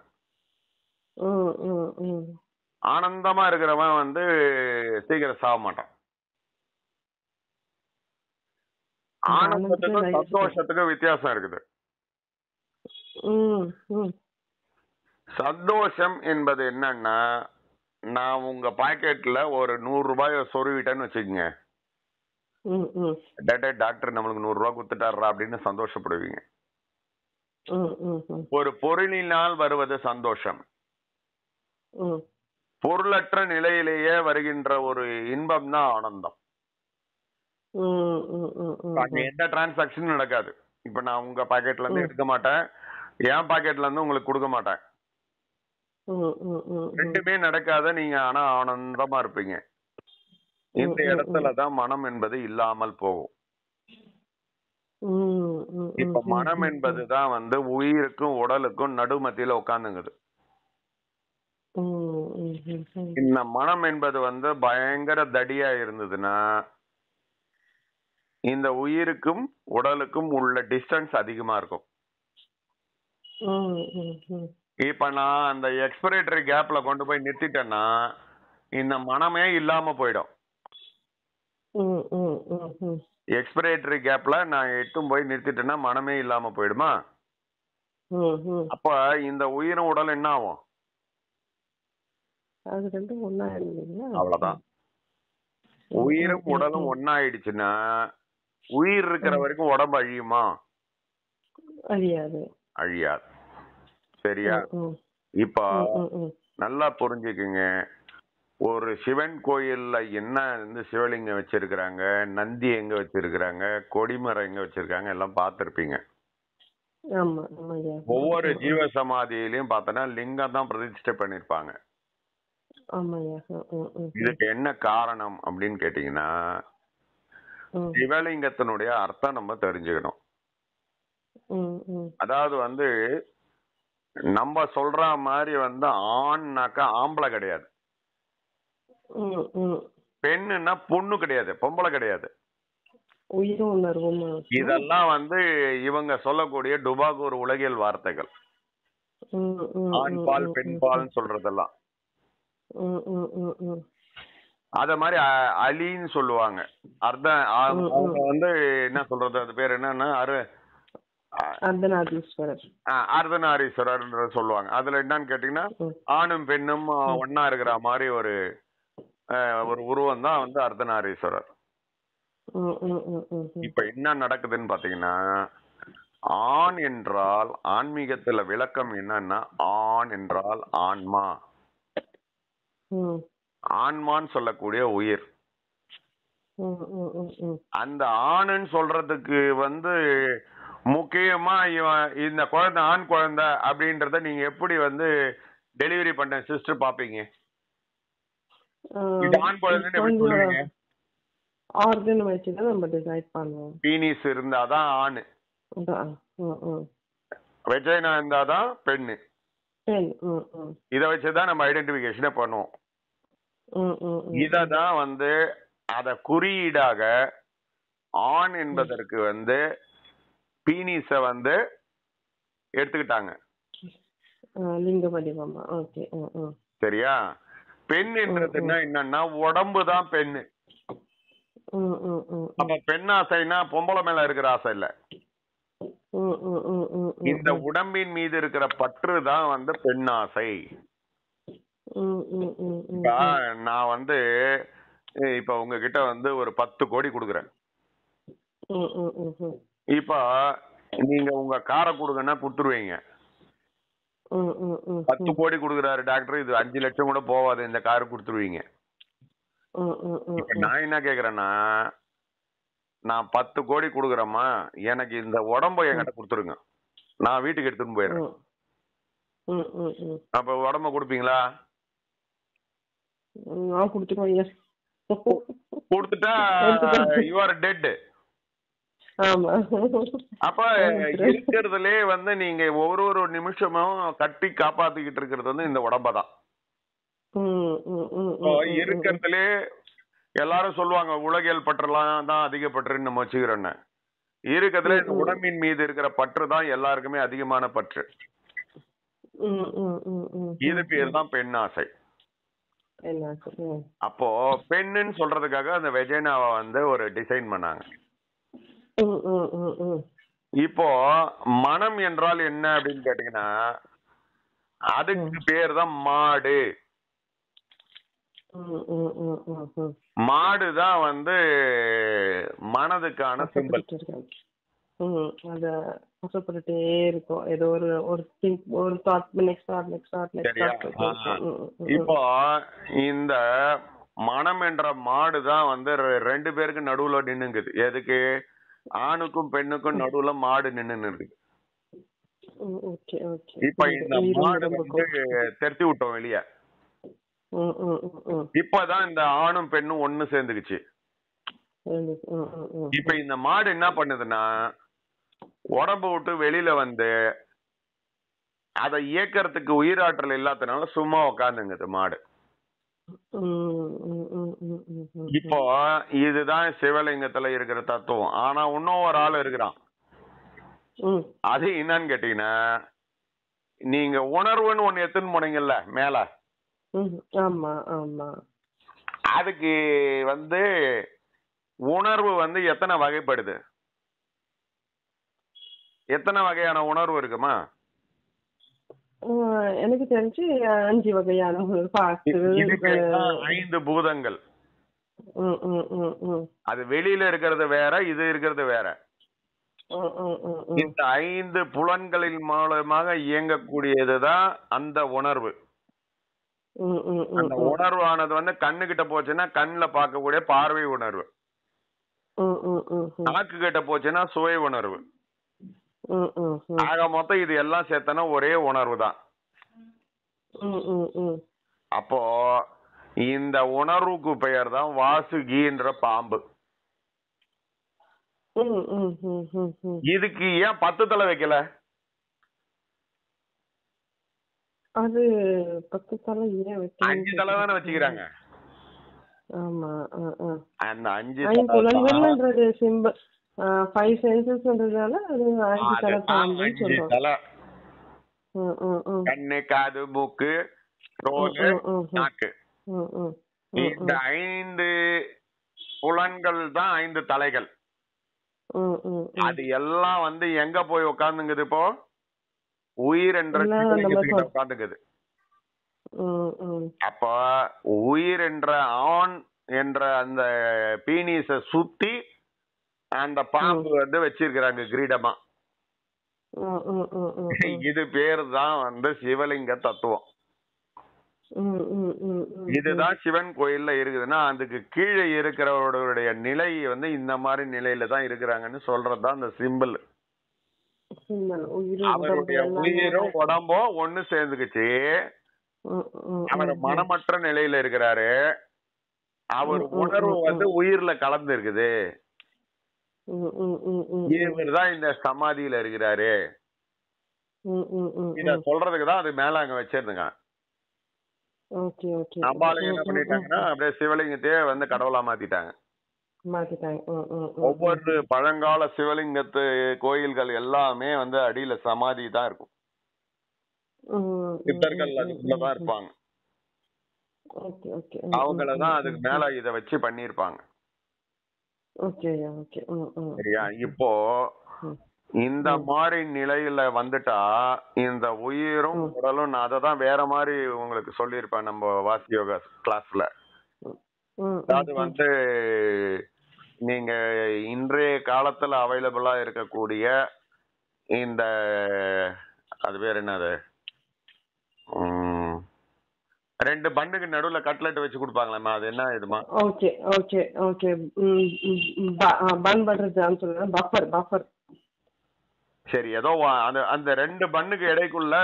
ஆனந்தமா இருக்கிறவன் வந்து சீக்கிரம் சாக மாட்டான். ஆனந்தத்துக்கும் சந்தோஷத்துக்கும் வித்தியாசம் இருக்குது. சந்தோஷம் என்பது என்னன்னா, நான் உங்க பாக்கெட்ல ஒரு 100 ரூபாய் சொருவிட்டேன்னு வச்சுக்கோங்க, டாக்டர் நம்மளுக்கு 100 ரூபாய் கொடுத்துட்டாரா அப்படின்னு சந்தோஷப்படுவீங்க. ஒரு பொருளினால் வருவது சந்தோஷம். பொருளற்ற நிலையிலேயே வருகின்ற ஒரு இன்பம் தான் ஆனந்தம். எந்த டிரான்சாக்சனும் நடக்காது. இப்ப நான் உங்க பாக்கெட்ல இருந்து எடுக்க மாட்டேன், என் பாக்கெட்ல இருந்து உங்களுக்கு கொடுக்க மாட்டேன். ரெண்டுமே நடக்காத. நீங்க ஆனா ஆனந்தமா இருப்பீங்க. இந்த இடத்துலதான் மனம் என்பது இல்லாமல் போகும். இப்ப மனம் என்பதுதான் வந்து உயிருக்கும் உடலுக்கும் நடுமத்தியில உட்கார்ந்துங்குது. இந்த மனம் என்பது வந்து பயங்கர தடியா இருந்ததுன்னா இந்த உயிருக்கும் உடலுக்கும் உள்ள டிஸ்டன்ஸ் அதிகமா இருக்கும். இப்ப நான் அந்த எக்ஸ்பிரேட்டரி கேப்ல கொண்டு போய் நிறுத்திட்டேன்னா இந்த மனமே இல்லாம போயிடும். எக்ஸ்பிரேட்டரி கேப்ல நான் எட்டும் போய் நிறுத்திட்டேன்னா மனமே இல்லாம போயிடுமா? அப்ப இந்த உயிரும் உடல் என்ன ஆகும்? அவ்வளவுதான். உயிரும் உடலும் ஒன்னாயிடுச்சுன்னா உயிர் இருக்கிற வரைக்கும் உடம்பு அழியுமா? அழியாது. அழியாது. சரியா? இப்ப நல்லா புரிஞ்சுக்குங்க. ஒரு சிவன் கோயில்ல என்ன சிவலிங்கம் வச்சிருக்கிறாங்க, நந்தி எங்க வச்சிருக்கிறாங்க, கொடிமரம் எங்க வச்சிருக்காங்க எல்லாம் பார்த்திருப்பீங்க. ஒவ்வொரு ஜீவ சமாதியிலையும் பார்த்தோன்னா லிங்கம் தான் பிரதிஷ்டை பண்ணிருப்பாங்க. இதுக்கு என்ன காரணம் அப்படின்னு கேட்டீங்கன்னா சிவலிங்கத்தினுடைய அர்த்தம் நம்ம தெரிஞ்சுக்கணும். அதாவது நம்ம சொல்ற மாதிரி ஆண்னாக்கா ஆம்பளை கிடையாது, பெண்ணுன்னா பொண்ணு கிடையாது, பொம்பளை கிடையாது. இதெல்லாம் இவங்க சொல்லக்கூடிய டுபாகூர் உலகியல் வார்த்தைகள். ஆண் பால் பெண் பால் சொல்றதெல்லாம். அத மாதிரி அலின்னு சொல்லுவாங்க. என்ன சொல்றது, அது பேர் என்னன்னா அர்த்தநாரீஸ்வரர் சொல்லுவாங்க. அதுல என்னன்னு கேட்டீங்கன்னா ஆணும் பெண்ணும் ஒன்னா இருக்கிற மாதிரி ஒரு உருவம் தான் அர்த்தநாரீஸ்வரர். இப்ப என்ன நடக்குதுன்னு பாத்தீங்கன்னா ஆண் என்றால் ஆன்மீகத்துல விளக்கம் என்னன்னா ஆண் என்றால் ஆன்மா, ஆன்மான்னு சொல்லக்கூடிய உயிர். அந்த ஆணுன்னு சொல்றதுக்கு முக்கியமா இந்த குழந்தை ஆண் குழந்தை அப்படின்றத நீங்க எப்படி டெலிவரி பண்ண சிஸ்டர் பாப்பீங்க? இது ஆண் குழந்தைன்னு எப்படி சொல்லுவீங்க? ஆர்கன் வச்சு தான் நம்ம டிசைட் பண்ணுவோம். பீனிஸ் இருந்தாதான் ஆணு, வெஜைனா இருந்தாதான் பெண்ணு. இத வச்சுதான் நம்ம ஐடென்டிபிகேஷனே பண்ணுவோம். இததான் அத குறியீடாக ஆண் என்பதற்கு பீனிஸ எடுத்துக்கிட்டாங்க. லிங்க வடிவமா? ஓகே. சரியா? பெண் என்றதுன்னா என்னன்னா உடம்பு தான் பெண்ணு. அப்ப பெண் ஆசைனா பொம்பளை மேல இருக்கிற ஆசை இல்ல, இந்த உடம்பின் மீது இருக்கிற பற்று தான் பெண் ஆசை. நான் இப்ப உங்ககிட்ட ஒரு 10 கோடி கொடுக்குறேன். இப்ப நீங்க உங்க காரை கொடுங்கன்னா கொடுத்துருவீங்க. 10 கோடி கொடுக்குறாரு டாக்டர், இது 5 லட்சம் கூட போவாது, இந்த காரு கொடுத்துருவீங்க. இப்ப நான் என்ன கேக்குறேன்னா நான் 10 கோடி கொடுக்குறேம்மா, எனக்கு இந்த உடம்ப என்கிட்ட கொடுத்துருங்க, நான் வீட்டுக்கு எடுத்துட்டு போயிடுறேன். அப்ப உடம்ப கொடுப்பீங்களா? கொடுத்துட்டா யூ ஆர் டெட். அப்ப இருக்கிறதுலே நீங்க ஒரு நிமிஷமும் கட்டி காப்பாத்திக்கிட்டு இருக்கிறது இந்த உடம்பதான். இருக்கிறதுலே எல்லாரும் சொல்லுவாங்க உலகியல் பற்றுலாம் தான் அதிக பற்றுன்னு நம்ம வச்சுக்கிறோன்னு. இருக்கிறதுல இந்த உடம்பின் மீது இருக்கிற பற்று தான் எல்லாருக்குமே அதிகமான பற்று. இது பேர் தான் பெண் ஆசை. அப்போ பெண்ணுன்னு சொல்றதுக்காக அந்த வெஜைனாவை ஒரு டிசைன் பண்ணாங்க. இப்போ மனம் என்றால் என்ன அப்படின்னு கேட்டீங்கன்னா அதுக்கு பேர் தான் மாடு. மாடுதான் மனதுக்கான சிம்பல். இருக்கும் ஏதோ ஒரு thought next thought next thought next thought. இப்போ இந்த மனம் என்ற மாடுதான் 2 பேருக்கு நடுவுல நின்னுங்குது. எதுக்கு? ஆணுக்கும் பெண்ணுக்கும் நடுவுல மாடு நின்னு இருக்கு. இப்ப இந்த மாடு தெருத்தி விட்டோம் வெளிய. இப்பதான் இந்த ஆணும் பெண்ணும் ஒண்ணு சேர்ந்துக்குச்சு. இப்ப இந்த மாடு என்ன பண்ணுதுன்னா உடம்பு விட்டு வெளியில அதை இயக்கிறதுக்கு உயிராற்றல் இல்லாதனால சும்மா உக்காந்துங்குது மாடு. இப்போ இதுதான் சிவலிங்கத்துல இருக்கிற தத்துவம். ஆனா இன்னும் ஒரு ஆள் இருக்கிறான். அது என்னன்னு கேட்டீங்கன்னா நீங்க உணர்வுன்னு ஒண்ணு எடுத்துன்னு போனீங்கல்ல மேல, ஆமா ஆமா. அதுக்கு வந்து உணர்வு வந்து எத்தனை வகைப்படுது? எத்தனை வகையான உணர்வு இருக்குமா? எனக்கு தெரிஞ்சு 5 வகையான இதுக்கு 5 பூதங்கள். அது வெளியில இருக்கிறது வேற, இது இருக்கிறது வேற. இந்த 5 புலன்களின் மூலமாக இயங்கக்கூடியதுதான் அந்த உணர்வு. அந்த உணர்வானது வந்து கண்ணு கிட்ட போச்சுன்னா கண்ணுல பார்க்கக்கூடிய பார்வை உணர்வு, நாக்கு கிட்ட போச்சுன்னா சுவை உணர்வு. ஆக மொத்தம் இது எல்லாம் சேர்த்தனா ஒரே உணர்வு தான். அப்போ இந்த உணர்வுக்கு பெயர் தான் வாசுகின்ற பாம்பு. இதுக்கு ஏன் 10 தலை வைக்கல? அது 10 தலை ஏன் வைக்கல? 5 தலை தானே வச்சுக்கிறாங்க. ஆமா. அந்த 5 புலன்கள்ன்றது சிம்பிள் 5 சென்சஸ்ன்றதால அது 5 தலை பாம்புன்னு சொல்றோம். கண்ணு, காது, மூக்கு, தோல், நாக்கு, இந்த 5 புலன்கள் தான் 5 தலைகள். அது எல்லாம் வந்து எங்க போய் உட்கார்ந்துங்குது? இப்போ உயிர் என்ற உட்கார்ந்துக்குது. அப்ப உயிர் என்ற ஆண் என்ற அந்த பீனிஸ சுத்தி அந்த பாம்பு வந்து வச்சிருக்கிறாங்க கிரீடமா. இது பேரு தான் வந்து சிவலிங்க தத்துவம். இதுதான் சிவன் கோயில்ல இருக்குதுன்னா அதுக்கு கீழே இருக்கிறவருடைய நிலை வந்து இந்த மாதிரி நிலையில தான் இருக்கிறாங்கன்னு சொல்றதுதான் அந்த சிம்பிள். அவருடைய உயிரும் உடம்பும் ஒண்ணு சேர்ந்துக்குச்சு. அவர் மனமற்ற நிலையில இருக்கிறாரு. அவர் உணர்வு வந்து உயிர்ல கலந்து இருக்குது. இவர் தான் இந்த சமாதியில இருக்கிறாரு. இத சொல்றதுக்கு தான் அது மேல அங்க வச்சிருந்துங்க. நம்மளுங்க என்ன பண்ணிட்டாங்கன்னா அப்படியே சிவலிங்கத்தையே வந்து கடவுளா மாத்திட்டாங்க. ஒவ்வொரு பழங்கால சிவலிங்கத்து கோயில்கள் எல்லாமே வந்து அடியில சமாதி தான் இருக்கும். சித்தர்கள் அதுக்குள்ளதான் இருப்பாங்க. அவங்களதான் அதுக்கு மேல இத வச்சு பண்ணிருப்பாங்க. சரியா? இப்போ இந்த மாதிரி நிலையில வந்துட்டா இந்த உயிரும் உடலும், நான் அததான் வேற மாதிரி உங்களுக்கு சொல்லியிருப்பேன் நம்ம வாசி யோகா கிளாஸ்ல. அது வந்து நீங்க இன்றைய காலத்துல அவைலபிளா இருக்கக்கூடிய இந்த அது பேர் என்னது 2 பண்ணுக்கு நடுவுல கட்லெட் வச்சு கொடுப்பாங்களா, அது என்ன இதுமா? சரி, ஏதோ அந்த 2 பண்ணுக்கு இடைக்குள்ள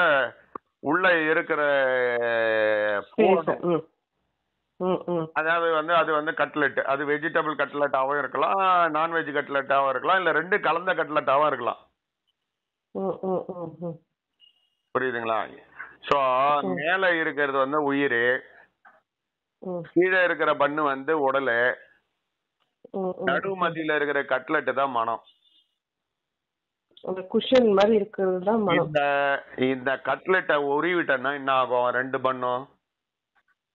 உள்ள இருக்கிற அதாவது வந்து அது வந்து கட்லெட். அது வெஜிடபிள் கட்லெட்டாவும் இருக்கலாம், நான்வெஜ் கட்லெட்டாவும் இருக்கலாம், இல்ல 2 கலந்த கட்லெட்டாவும் இருக்கலாம். புரியுதுங்களா? சோ மேல இருக்கிறது வந்து உயிர், கீழே இருக்கிற பண்ணு வந்து உடலு, நடு மத்தியில இருக்கிற கட்லெட் தான் மனம். குஷன் மாதிரி இருக்கிறது தான் மனம். இந்த கட்லெட்டை உருவிட்டேன்னா என்ன ஆகும்? 2 பண்ணும்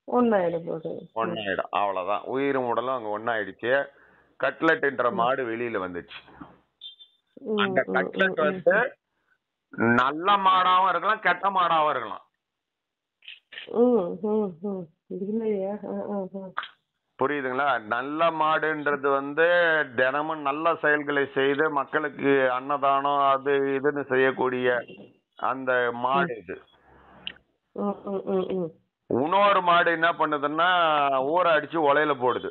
ஒன்னாயிடும். அவ்வளவுதான், உயிரும் உடலும் அங்க ஒன்னாயிடுச்சு. கட்லெட்ன்ற மாடு வெளியில வந்துச்சு. அந்த கட்லெட் வந்து நல்ல மாடாவும் இருக்கலாம், கெட்ட மாடாவும் இருக்கலாம். புரியுதுங்களா? நல்ல மாடுன்றது வந்து தினமும் நல்ல செயல்களை செய்து மக்களுக்கு அன்னதானம் அது இதுன்னு செய்யக்கூடிய அந்த மாடு இது. இன்னொரு மாடு என்ன பண்ணுதுன்னா ஊரை அடிச்சு உலையில போடுது.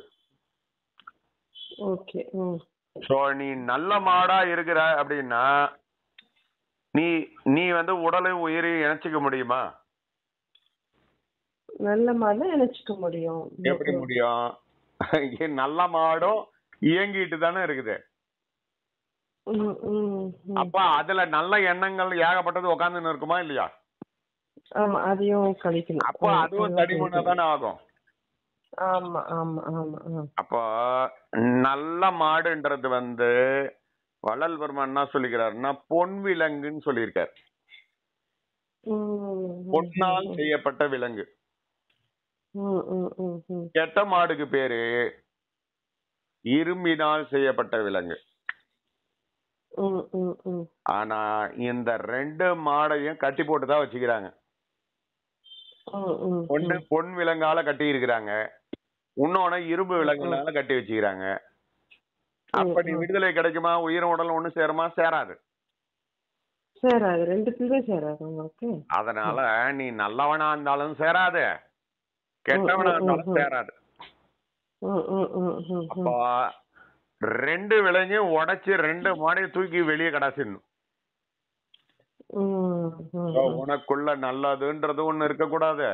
சோ நீ நல்ல மாடா இருக்கிற அப்படின்னா நீ வந்து உடலையும் உயிரையும் இணைச்சிக்க முடியுமா? நல்ல மாடு இணைச்சிக்க முடியும். எப்படி முடியும்? நல்ல மாடும் இயங்கிட்டு தானே இருக்குது. அப்ப அதுல நல்ல எண்ணங்கள் ஏகப்பட்டது உட்கார்ந்து இருக்குமா இல்லையா? அதையும் கழிக்கணும். அப்ப அதுவும் தடிமண்ணா தானே ஆகும். அப்போ நல்ல மாடுன்றது வந்து வள்ளல் பெருமான் என்ன சொல்லிக்கிறாருன்னா பொன் விலங்குன்னு சொல்லியிருக்காரு. பொன்னால் செய்யப்பட்ட விலங்கு. கெட்ட மாடுக்கு பேரு இரும்பினால் செய்யப்பட்ட விலங்கு. ஆனா இந்த 2 மாடையும் கட்டி போட்டுதான் வச்சுக்கிறாங்க. ஒண்ணு பொன் விலங்கால கட்டி இருக்கிறாங்க, இன்னொன்னு இரும்பு விலங்குனால கட்டி வச்சுக்கிறாங்க. அப்ப நீ விடுதலை கிடைக்குமா? உயிரும் உடலும் ஒண்ணு சேருமா? சேராது. சேராது, ரெண்டுக்குமே சேராது உங்களுக்கு. அதனால நீ நல்லவனா இருந்தாலும் சேராது, கெட்டவனா இருந்தாலும் சேராது. அப்ப 2 விலங்கையும் உடைச்சு 2 மாடையும் தூக்கி வெளியே கடாசிடணும். உனக்குள்ள நல்லதுன்றது ஒண்ணு இருக்கக்கூடாது,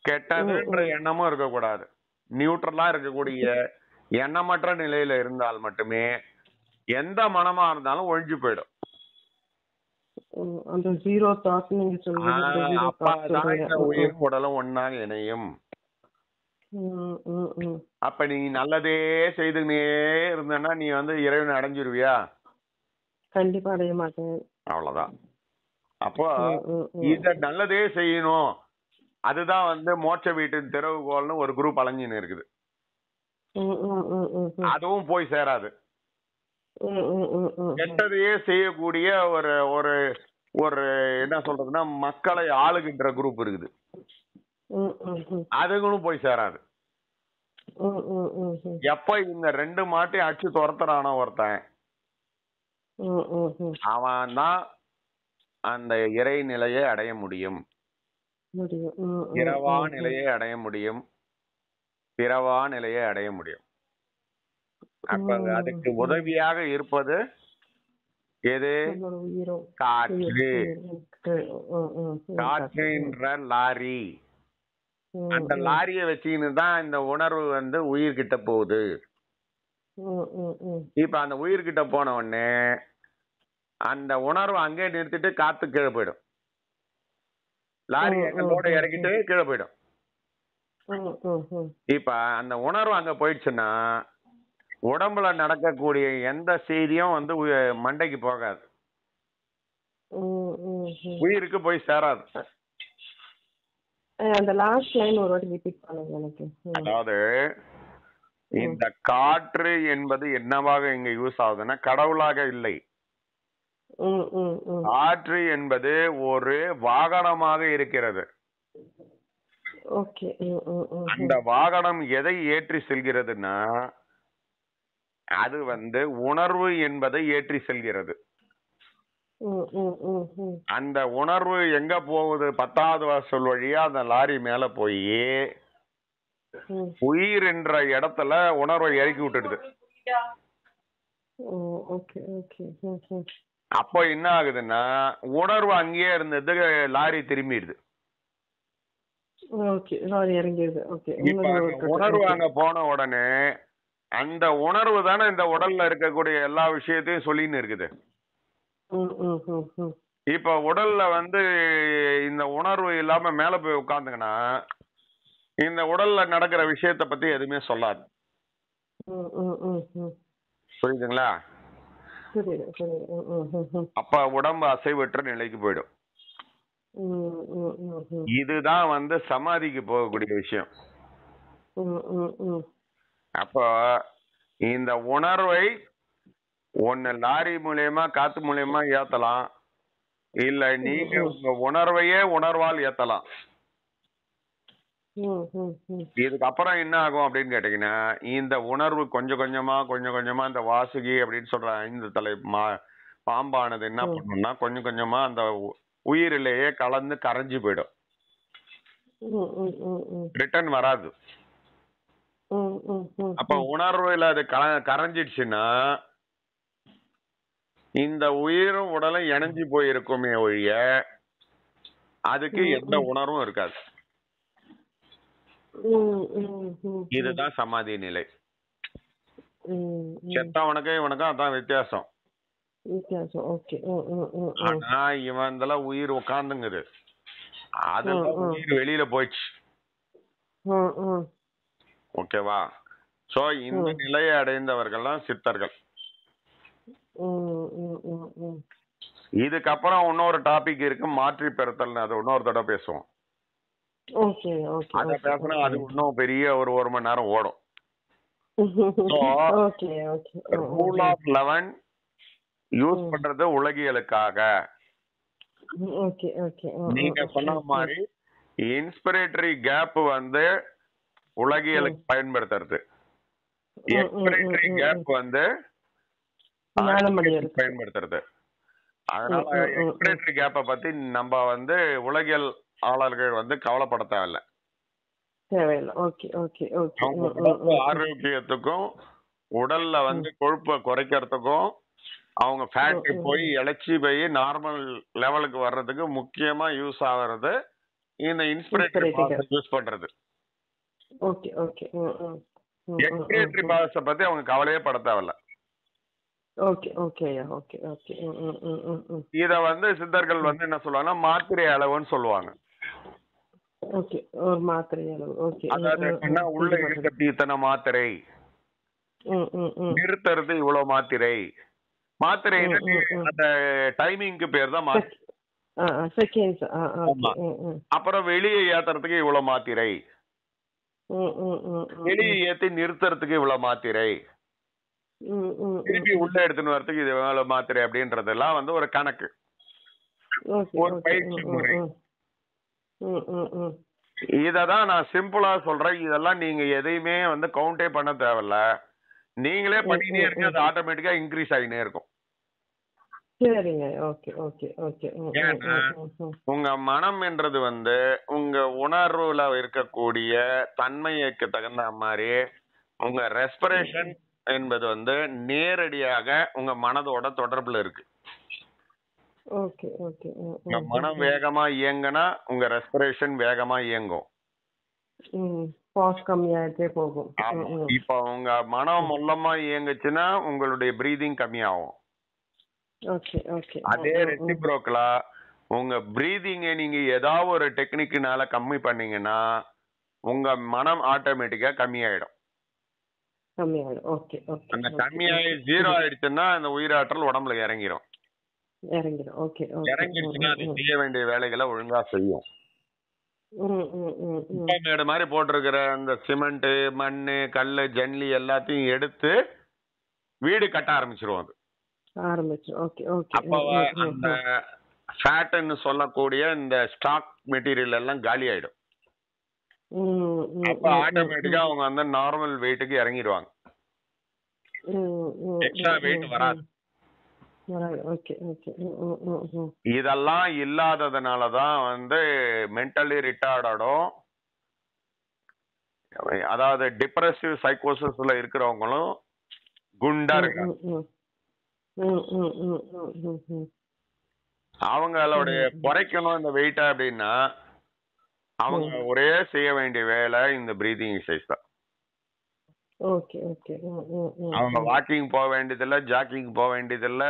கெட்டதுன்ற எண்ணமும் இருக்கக்கூடாது. நியூட்ரலா இருக்கக்கூடிய எண்ணமற்ற நிலையில இருந்தால் மட்டுமே எந்த மனமா இருந்தாலும் ஒழிஞ்சு போயிடும். அந்த ஜீரோ தாட் நீங்க சொல்றீங்க. உயிர் உடலும் ஒன்னாக இணையும். அப்ப நீ நல்லதே செய்துனே இருந்தனா நீ இறைவனை அடைஞ்சிருவியா? கண்டிப்பா அடைய மாட்டேன். அவ்வளவுதான். அப்போ இத நல்லதே செய்யணும், அதுதான் மோட்ச வீட்டின் திறவுகோல்னு ஒரு குரூப் அலைஞ்சின்னு இருக்குது. அதுவும் போய் சேராது. கெட்டதையே செய்யக்கூடிய ஒரு ஒரு ஒரு என்ன சொல்றதுன்னா மக்களை ஆளுகின்ற குரூப் இருக்குது, அதுகளும் போய் சேராது. எப்ப இந்த 2 மாட்டையும் அடிச்சு துரத்துறானோ ஒருத்தன், அவன் தான் அந்த இறை நிலையை அடைய முடியும், இரவா நிலையை அடைய முடியும், பிறவா நிலையை அடைய முடியும். அப்ப அதுக்கு உதவியாக இருப்பது எது? காற்று. காற்றுன்ற லாரி. அந்த லாரியை வச்சுன்னு தான் இந்த உணர்வு உயிர்கிட்ட போகுது. இப்ப அந்த உயிர்கிட்ட போன உடனே அந்த உணர்வு அங்கே நிறுத்திட்டு காத்து கீழே போயிடும். லாரி எங்களோட இறக்கிட்டு கீழே போயிடும். இப்ப அந்த உணர்வு அங்க போயிடுச்சுன்னா உடம்புல நடக்கக்கூடிய எந்த செய்தியும் மண்டைக்கு போகாது, உயிருக்கு போய் சேராது. அந்த லாஸ்ட் லைன் ஒரு வாட்டி ரிப்பீட் பண்ணுங்க எனக்கு. அதாவது இந்த காற்று என்பது என்னவாக இங்க யூஸ் ஆகுதுன்னா கடவுளாக இல்லை. காற்று என்பது ஒரு வாகனமாக இருக்கிறது. அந்த வாகனம் எதை ஏற்றி செல்கிறதுன்னா அது உணர்வு என்பதை ஏற்றி செல்கிறது. அந்த உணர்வு எங்க போகுது? 10வது வாசல் வழியா அந்த லாரி மேல போய் உயிர் என்ற இடத்துல உணர்வை இறக்கி விட்டுடுது. அப்போ என்ன ஆகுதுன்னா உணர்வு அங்கேயே இருந்தது, லாரி திரும்பிடுது. உணர்வு அங்க போன உடனே அந்த உணர்வு தானே இந்த உடல்ல இருக்கக்கூடிய எல்லா விஷயத்தையும் சொல்லின்னு இருக்குது. இப்ப உடல்ல இந்த உணர்வு இல்லாம மேல போய் உட்கார்ந்துங்கன்னா இந்த உடல்ல நடக்கிற விஷயத்த பத்தி எதுவுமே சொல்லாது. புரியுதுங்களா? அப்ப உடம்பு அசைவற்ற நிலைக்கு போயிடும். இதுதான் சமாதிக்கு போகக்கூடிய விஷயம். அப்போ இந்த உணர்வை ஒன்னு லாரி மூலியமா காத்து மூலியமா ஏத்தலாம், இல்ல நீங்க உங்க உணர்வையே உணர்வால் ஏத்தலாம். இதுக்கப்புறம் என்ன ஆகும் அப்படின்னு கேட்டீங்கன்னா இந்த உணர்வு கொஞ்சம் கொஞ்சமா இந்த வாசுகி அப்படின்னு சொல்ற இந்த பாம்பானது என்ன பண்ணும்னா கொஞ்சம் கொஞ்சமா அந்த உயிரிலேயே கலந்து கரைஞ்சு போயிடும், ரிட்டர்ன் வராது. அப்ப உணர்வுல அது கரைஞ்சிடுச்சுன்னா இந்த உயிரும் உடலும் இணைஞ்சு போயிருக்குமே ஒழிய அதுக்கு எந்த உணர்வும் இருக்காது. இதுதான் சமாதி நிலை. செத்தவனுக்கு இவனுக்கும் அதான் வித்தியாசம். ஆனா இவன் உயிர் உட்கார்ந்துங்குது, அதெல்லாம் உயிர் வெளியில போயிடுச்சு. ஓகேவா? சோ இந்த நிலையை அடைந்தவர்கள் சித்தர்கள். இதுக்கப்புறம் இன்னொரு டாபிக் இருக்கு, மாற்றி பெறுத்தல். அது இன்னொரு தடவை பேசுவோம். ஓகே ஓகே அத பேசினா அது இன்னும் பெரிய ஒரு மணி நேரம் ஓடும். Okay okay. Rule of 11 use பண்றது உலகியலுக்காக. Okay okay. நீங்க சொன்ன மாதிரி இன்ஸ்பிரேட்டரி கேப் வந்து உலகியலுக்கு பயன்படுத்துறது, எக்ஸ்பிரேட்டரி கேப் வந்து பயன்படுத்துறது. அதனால எக்ஸ்பிரேட்டரி கேப்பை பத்தி நம்ம வந்து உலகியல் ஆளர்கள் வந்து கவலைப்பட தேவையில்ல. அவங்க உடம்பு ஆரோக்கியத்துக்கும் உடல்ல வந்து கொழுப்பை குறைக்கிறதுக்கும் அவங்க ஃபேட் போய் இழைச்சி போய் நார்மல் லெவலுக்கு வர்றதுக்கு முக்கியமா யூஸ் ஆகுறது இந்த இன்ஸ்பிரேட்டரி பாஸ் யூஸ் பண்றது. எக்ஸ்பிரேட்டரி பாஸ் பத்தி அவங்க கவலையே பட தேவையில்ல. இத வந்து சித்தர்கள் வந்து என்ன சொல்லுவாங்கன்னா மாத்திரை அளவுன்னு சொல்லுவாங்க. அதாவது எப்படின்னா உள்ள இருக்கக்கூடிய இத்தனை மாத்திரை, நிறுத்துறது இவ்வளவு மாத்திரை. மாத்திரை அந்த டைமிங்க்கு பேர் தான் மாத்திரை. அப்புறம் வெளியே ஏத்துறதுக்கு இவ்வளவு மாத்திரை, வெளியே ஏத்தி நிறுத்துறதுக்கு இவ்வளவு மாத்திரை, திருப்பி உள்ள எடுத்துன்னு வரதுக்கு இது எவ்வளவு மாத்திரை அப்படின்றதெல்லாம் வந்து ஒரு கணக்கு, ஒரு பயிற்சி முறை. இததான் நான் சிம்பிளா சொல்றேன். இதெல்லாம் நீங்க எதையுமே வந்து கவுண்டே பண்ண தேவையில்ல. நீங்களே பண்ணிட்டே இருக்க, அது ஆட்டோமேட்டிக்கா இன்க்ரீஸ் ஆகினே இருக்கும். உங்க மனம் என்றது வந்து உங்க உணர்வுல இருக்கக்கூடிய தன்மைக்கு தகுந்த மாதிரி உங்க ரெஸ்பிரேஷன் என்பது வந்து நேரடியாக உங்க மனதோட தொடர்புல இருக்கு. உங்க மனம் வேகமா இயங்குனா உங்க ரெஸ்பிரேஷன் வேகமா இயங்கும். இப்ப உங்க மனம் மொல்லமா இயங்குச்சுன்னா உங்களுடைய பிரீதிங் கம்மியாகும். அதே ரெசிப்ரோக்கலா உங்க பிரீதிங்க நீங்க ஏதாவது ஒரு டெக்னிக்னால கம்மி பண்ணீங்கன்னா உங்க மனம் ஆட்டோமேட்டிக்கா கம்மியாயிடும். அந்த கம்மியாயி 0 ஆயிடுச்சுன்னா அந்த உயிராற்றல் உடம்புல இறங்கிடும். இறங்கிடுச்சுன்னா அது செய்ய வேண்டிய வேலைகளை ஒழுங்கா செய்யும். மேடு மாதிரி போட்டிருக்கிற அந்த சிமெண்ட், மண்ணு, கல்லு, ஜல்லி எல்லாத்தையும் எடுத்து வீடு கட்ட ஆரம்பிச்சிருவோம். அப்ப அந்த ஃபேட்னு சொல்லக்கூடிய இந்த ஸ்டாக் மெட்டீரியல் எல்லாம் காலி ஆயிடும். அப்ப ஆட்டோமேட்டிக்கா அவங்க வந்து நார்மல் வெயிட்டுக்கு இறங்கிடுவாங்க. எக்ஸ்ட்ரா வெயிட் வராது. இதெல்லாம் இல்லாததுனாலதான் வந்து மென்டலி ரிட்டார்டும், அதாவது டிப்ரெசிவ் சைக்கோசிஸ்ல இருக்கிறவங்களும் குண்டா இருக்காங்க. அவங்களுடைய குறைக்கணும் இந்த வெயிட் அப்படின்னா அவங்க ஒரே செய்ய வேண்டிய வேலை இந்த பிரீதிங் எக்ஸசைஸ் தான். அவங்க வாக்கிங் போக வேண்டியதில்லை, ஜாக்கிங் போக வேண்டியதில்லை,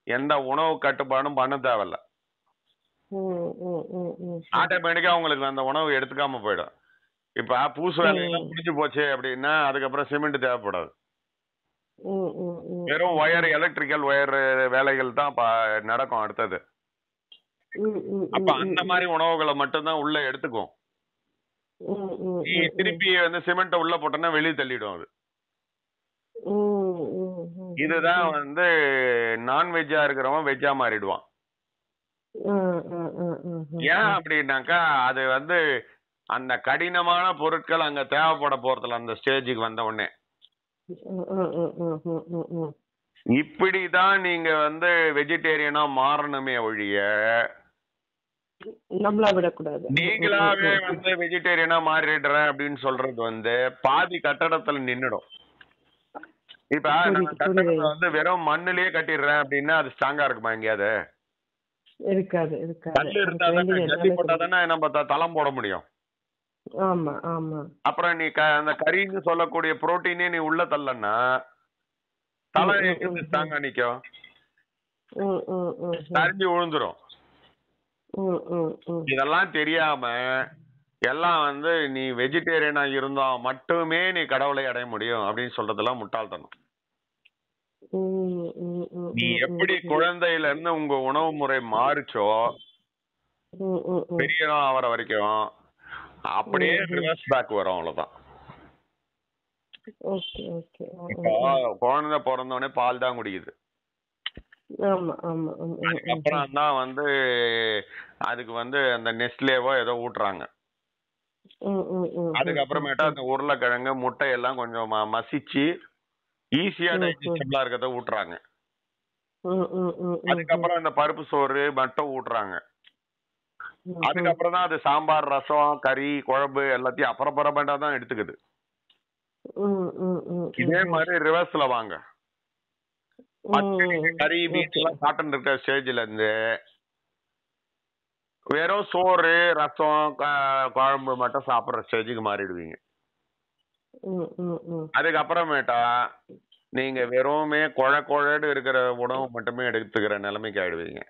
எந்த உணவு கட்டுப்பாடும் பண்ண தேவையில்ல. ஆட்டோமேட்டிக்கா அவங்களுக்கு அந்த உணவு எடுத்துக்காம போயிடும். இப்ப பூசு வேலையெல்லாம் முடிஞ்சு போச்சு அப்படின்னா அதுக்கப்புறம் சிமெண்ட் தேவைப்படாது. வெறும் ஒயர், எலக்ட்ரிக்கல் ஒயர் வேலைகள் தான் நடக்கும் அடுத்தது. அப்ப அந்த மாதிரி உணவுகளை மட்டும்தான் உள்ள எடுத்துக்கும். நீ திருப்பி வந்து சிமெண்ட் உள்ள போட்டோம்னா வெளியே தள்ளிடும் அது. இதுதான் வந்து நான்வெஜ்ஜா இருக்கிறவன் வெஜ்ஜா மாறிடுவான். ஏன் அப்படின்னாக்கா அது வந்து அந்த கடினமான பொருட்கள் அங்க தேவைப்பட போறதுல அந்த ஸ்டேஜுக்கு வந்த உடனே. இப்படிதான் நீங்க வந்து வெஜிடேரியனா மாறணுமே ஒழிய நம்மளா விடக்கூடாது. நீங்களாவே வந்து வெஜிடேரியனா மாறிடுறேன் அப்படின்னு சொல்றது வந்து பாதி கட்டடத்துல நின்னுடும். இப்ப நான் கட்டடத்தை வந்து வெறும் மண்ணிலேயே கட்டிடுறேன் அப்படின்னா அது ஸ்ட்ராங்கா இருக்குமா? எங்கேயாவது இருக்காது. கல்லு இருந்தா தானே, ஜல்லி போட்டா தானே நம்ம தளம் போட முடியும். அப்புறம் நீ அந்த கறின்னு சொல்லக்கூடிய புரோட்டீனே நீ உள்ள தள்ளனா தலை எங்க ஸ்ட்ராங்கா நிக்கும்? சரிஞ்சு விழுந்துரும். இதெல்லாம் தெரியாம எல்லாம் வந்து நீ வெஜிடேரியனா இருந்தா மட்டுமே நீ கடவுளை அடைய முடியும் அப்படின்னு சொல்றதெல்லாம் முட்டாள்தனம். நீ எப்படி குழந்தையில இருந்து உங்க உணவு முறை மாறுச்சோ பெரிய ஆவற வரைக்கும் அப்படியே ரிவர்ஸ் பேக் வரும், அவ்வளவுதான். இப்போ குழந்தை பிறந்தோடனே பால் தான் குடிக்குது. அதுக்கப்புறம் தான் அதுக்கு அந்த நெஸ்லேவோ ஏதோ ஊட்டுறாங்க. அதுக்கப்புறமேட்டா அந்த உருளைக்கிழங்கு முட்டையெல்லாம் கொஞ்சம் மசிச்சு ஈஸியா டைஜஸ்டபிளா இருக்கிறத ஊட்டுறாங்க. அதுக்கப்புறம் இந்த பருப்பு சோறு மட்டும் ஊட்டுறாங்க. அதுக்கப்புறம் தான் அது சாம்பார், ரசம், கறி, குழம்பு எல்லாத்தையும் அப்புறமேட்டா தான் எடுத்துக்குது. இதே மாதிரி ரிவர்ஸ்ல வாங்க. கறி மீன் எல்லாம் சாப்பிட்டு இருக்கிற ஸ்டேஜ்ல இருந்து வெறும் சோறு, ரசம், குழம்பு மட்டும் சாப்பிடுற ஸ்டேஜுக்கு மாறிடுவீங்க. அதுக்கப்புறமேட்டா நீங்க வெறுமே குழன்னு இருக்கிற உணவு மட்டுமே எடுத்துக்கிற நிலைமைக்கு ஆயிடுவீங்க.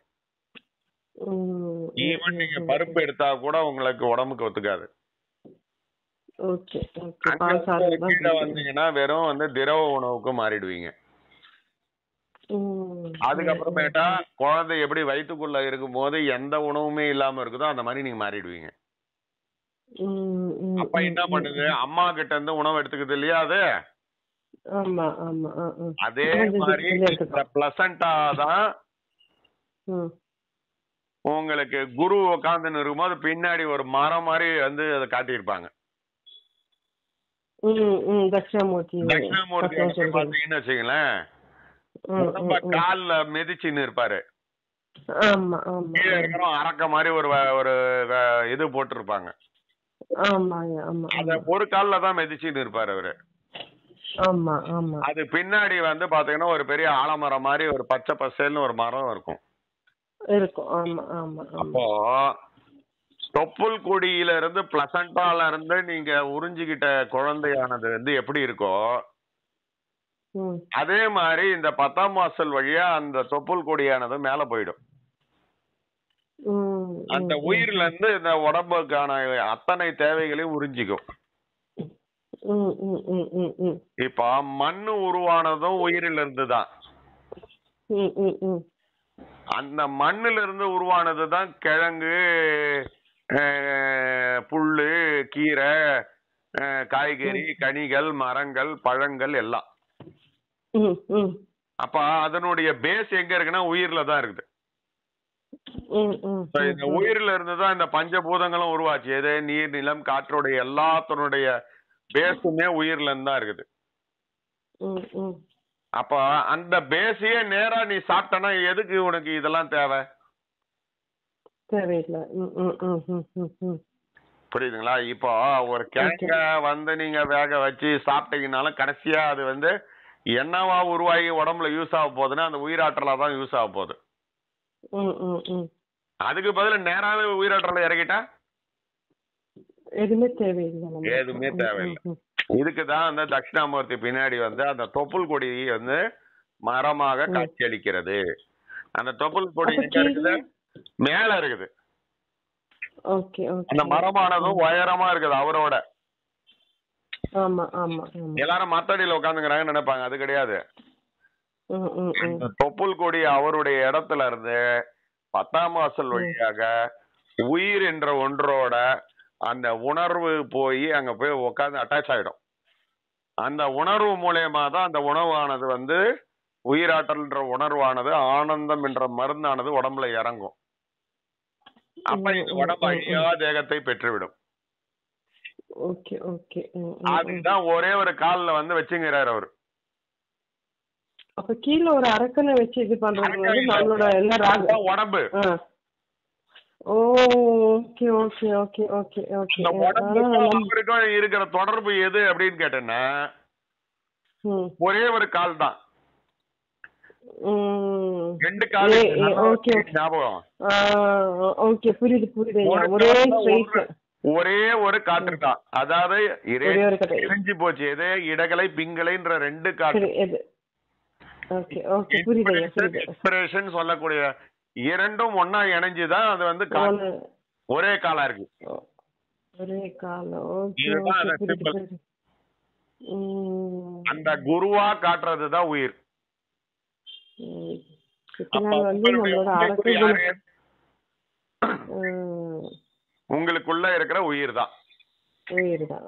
ஈவன் நீங்க பருப்பு எடுத்தா கூட உங்களுக்கு உடம்புக்கு ஒத்துக்காது. கீழே வந்தீங்கன்னா வெறும் திரவ உணவுக்கு மாறிடுவீங்க. அதுக்கப்புறமேட்டா குழந்தை எப்படி வயிற்றுக்குள்ள இருக்கும் போது எந்த உணவுமே இல்லாம இருக்குதோ அந்த மாதிரி நீங்க மாறிடுவீங்க. அப்ப என்ன பண்ணுது, அம்மா கிட்ட இருந்து உணவு எடுத்துக்குது இல்லையா, அது அதே மாதிரி பிளசண்டா தான் உங்களுக்கு குரு உட்கார்ந்து இருக்கும்போது பின்னாடி ஒரு மரம் மாதிரி அதை காட்டியிருப்பாங்க. தட்சிணாமூர்த்தி பாத்தீங்கன்னு வச்சுங்களேன், உடம்ப கால்ல மிதிச்சுன்னு இருப்பாரு. கீழே இருக்கிறோம் அரக்க மாதிரி ஒரு இது போட்டு இருப்பாங்க. அத ஒரு கால்ல தான் மிதிச்சுன்னு இருப்பாரு அவரு. அது பின்னாடி பாத்தீங்கன்னா ஒரு பெரிய ஆலமரம் மாதிரி ஒரு பச்சை பசேல்னு ஒரு மரம் இருக்கும். அப்போ தொப்புள் கொடியில இருந்து பிளசண்டால இருந்து நீங்க உறிஞ்சிக்கிட்ட குழந்தையானது எப்படி இருக்கோ அதே மாதிரி இந்த 10ஆம் வாசல் வழியா அந்த தொப்புள் கொடியானது மேல போயிடும். அந்த உயிர்ல இருந்து இந்த உடம்புக்கான அத்தனை தேவைகளையும் உறிஞ்சிக்கும். இப்ப மண்ணு உருவானதும் உயிரில இருந்துதான். அந்த மண்ணுல இருந்து உருவானதுதான் கிழங்கு, புல்லு, கீரை, காய்கறி, கனிகள், மரங்கள், பழங்கள் எல்லாம். அப்ப அதனுடைய பேஸ் எங்க இருக்குன்னா உயிர்ல தான் இருக்குது. இந்த உயிரில இருந்துதான் இந்த பஞ்சபூதங்களும் உருவாச்சு. எது, நீர், நிலம், காற்றுடைய எல்லாத்தனுடைய பேஸுமே உயிர்ல இருந்து தான் இருக்குது. அப்ப அந்த பேஸையே நேரா நீ சாப்பிட்டனா எதுக்கு உனக்கு இதெல்லாம் தேவை? புரியுதுங்களா? இப்போ ஒரு கிழங்க நீங்க வேக வச்சு சாப்பிட்டீங்கன்னாலும் கடைசியா அது என்னவா உருவாகி உடம்புல யூஸ் ஆக போகுதுன்னா அந்த உயிராற்றலா தான் யூஸ் ஆக போகுது. அதுக்கு பதில் நேராவே உயிராற்றலை இறக்கிட்டா எதுவுமே தேவையில்லை. இதுக்குதான் அந்த தட்சிணாமூர்த்தி பின்னாடி அந்த தொப்புள் கொடி மரமாக காட்சி அளிக்கிறது. அந்த தொப்புள் கொடி எங்க இருக்குது? மேல இருக்குது. அந்த மரமானதும் உயரமா இருக்குது அவரோட. எல்லாரும் மத்தடியில உட்காந்துக்கிறாங்கன்னு நினைப்பாங்க, அது கிடையாது. தொப்புள் கொடி அவருடைய இடத்துல இருந்து 10ஆம் வாசல் வழியாக உயிர் என்ற ஒன்றோட அந்த உணர்வு போய் அங்க போய் உட்காந்து அட்டாச் ஆயிடும். அந்த உணர்வு மூலயமா தான் அந்த உணவானது உயிராற்றல்ன்ற உணர்வானது ஆனந்தம் என்ற மருந்தானது உடம்புல இறங்கும். அப்ப இந்த உடம்பு அழியா தேகத்தை பெற்றுவிடும். அதுதான் ஒரே ஒரு கால்ல வச்சுங்கிறாரு அவரு. அப்ப கீழே ஒரு அரக்கனை வச்சு இது பண்றது நம்மளோட எல்லா உடம்பு. இருக்கிற தொடர்பு எது அப்படின்னு கேட்டேன்னா ஒரே ஒரு கால் தான். ரெண்டு கால் ஞாபகம். ஒரே ஒரு காற்று தான். அதாவது இறைஞ்சி போச்சு எது, இடகலை பிங்கலைன்ற ரெண்டு காற்று. எக்ஸ்பிரேஷன் சொல்லக்கூடிய இரண்டும் ஒன்னா இணைஞ்சுதான் அது ஒரே காலா இருக்கு. அந்த குருவா காட்டுறதுதான் உயிர். பித்தனால் வந்து நம்மளோட அடக்க குணம், உங்களுக்குள்ள இருக்கிற உயிர் தான். உயிர் தான்.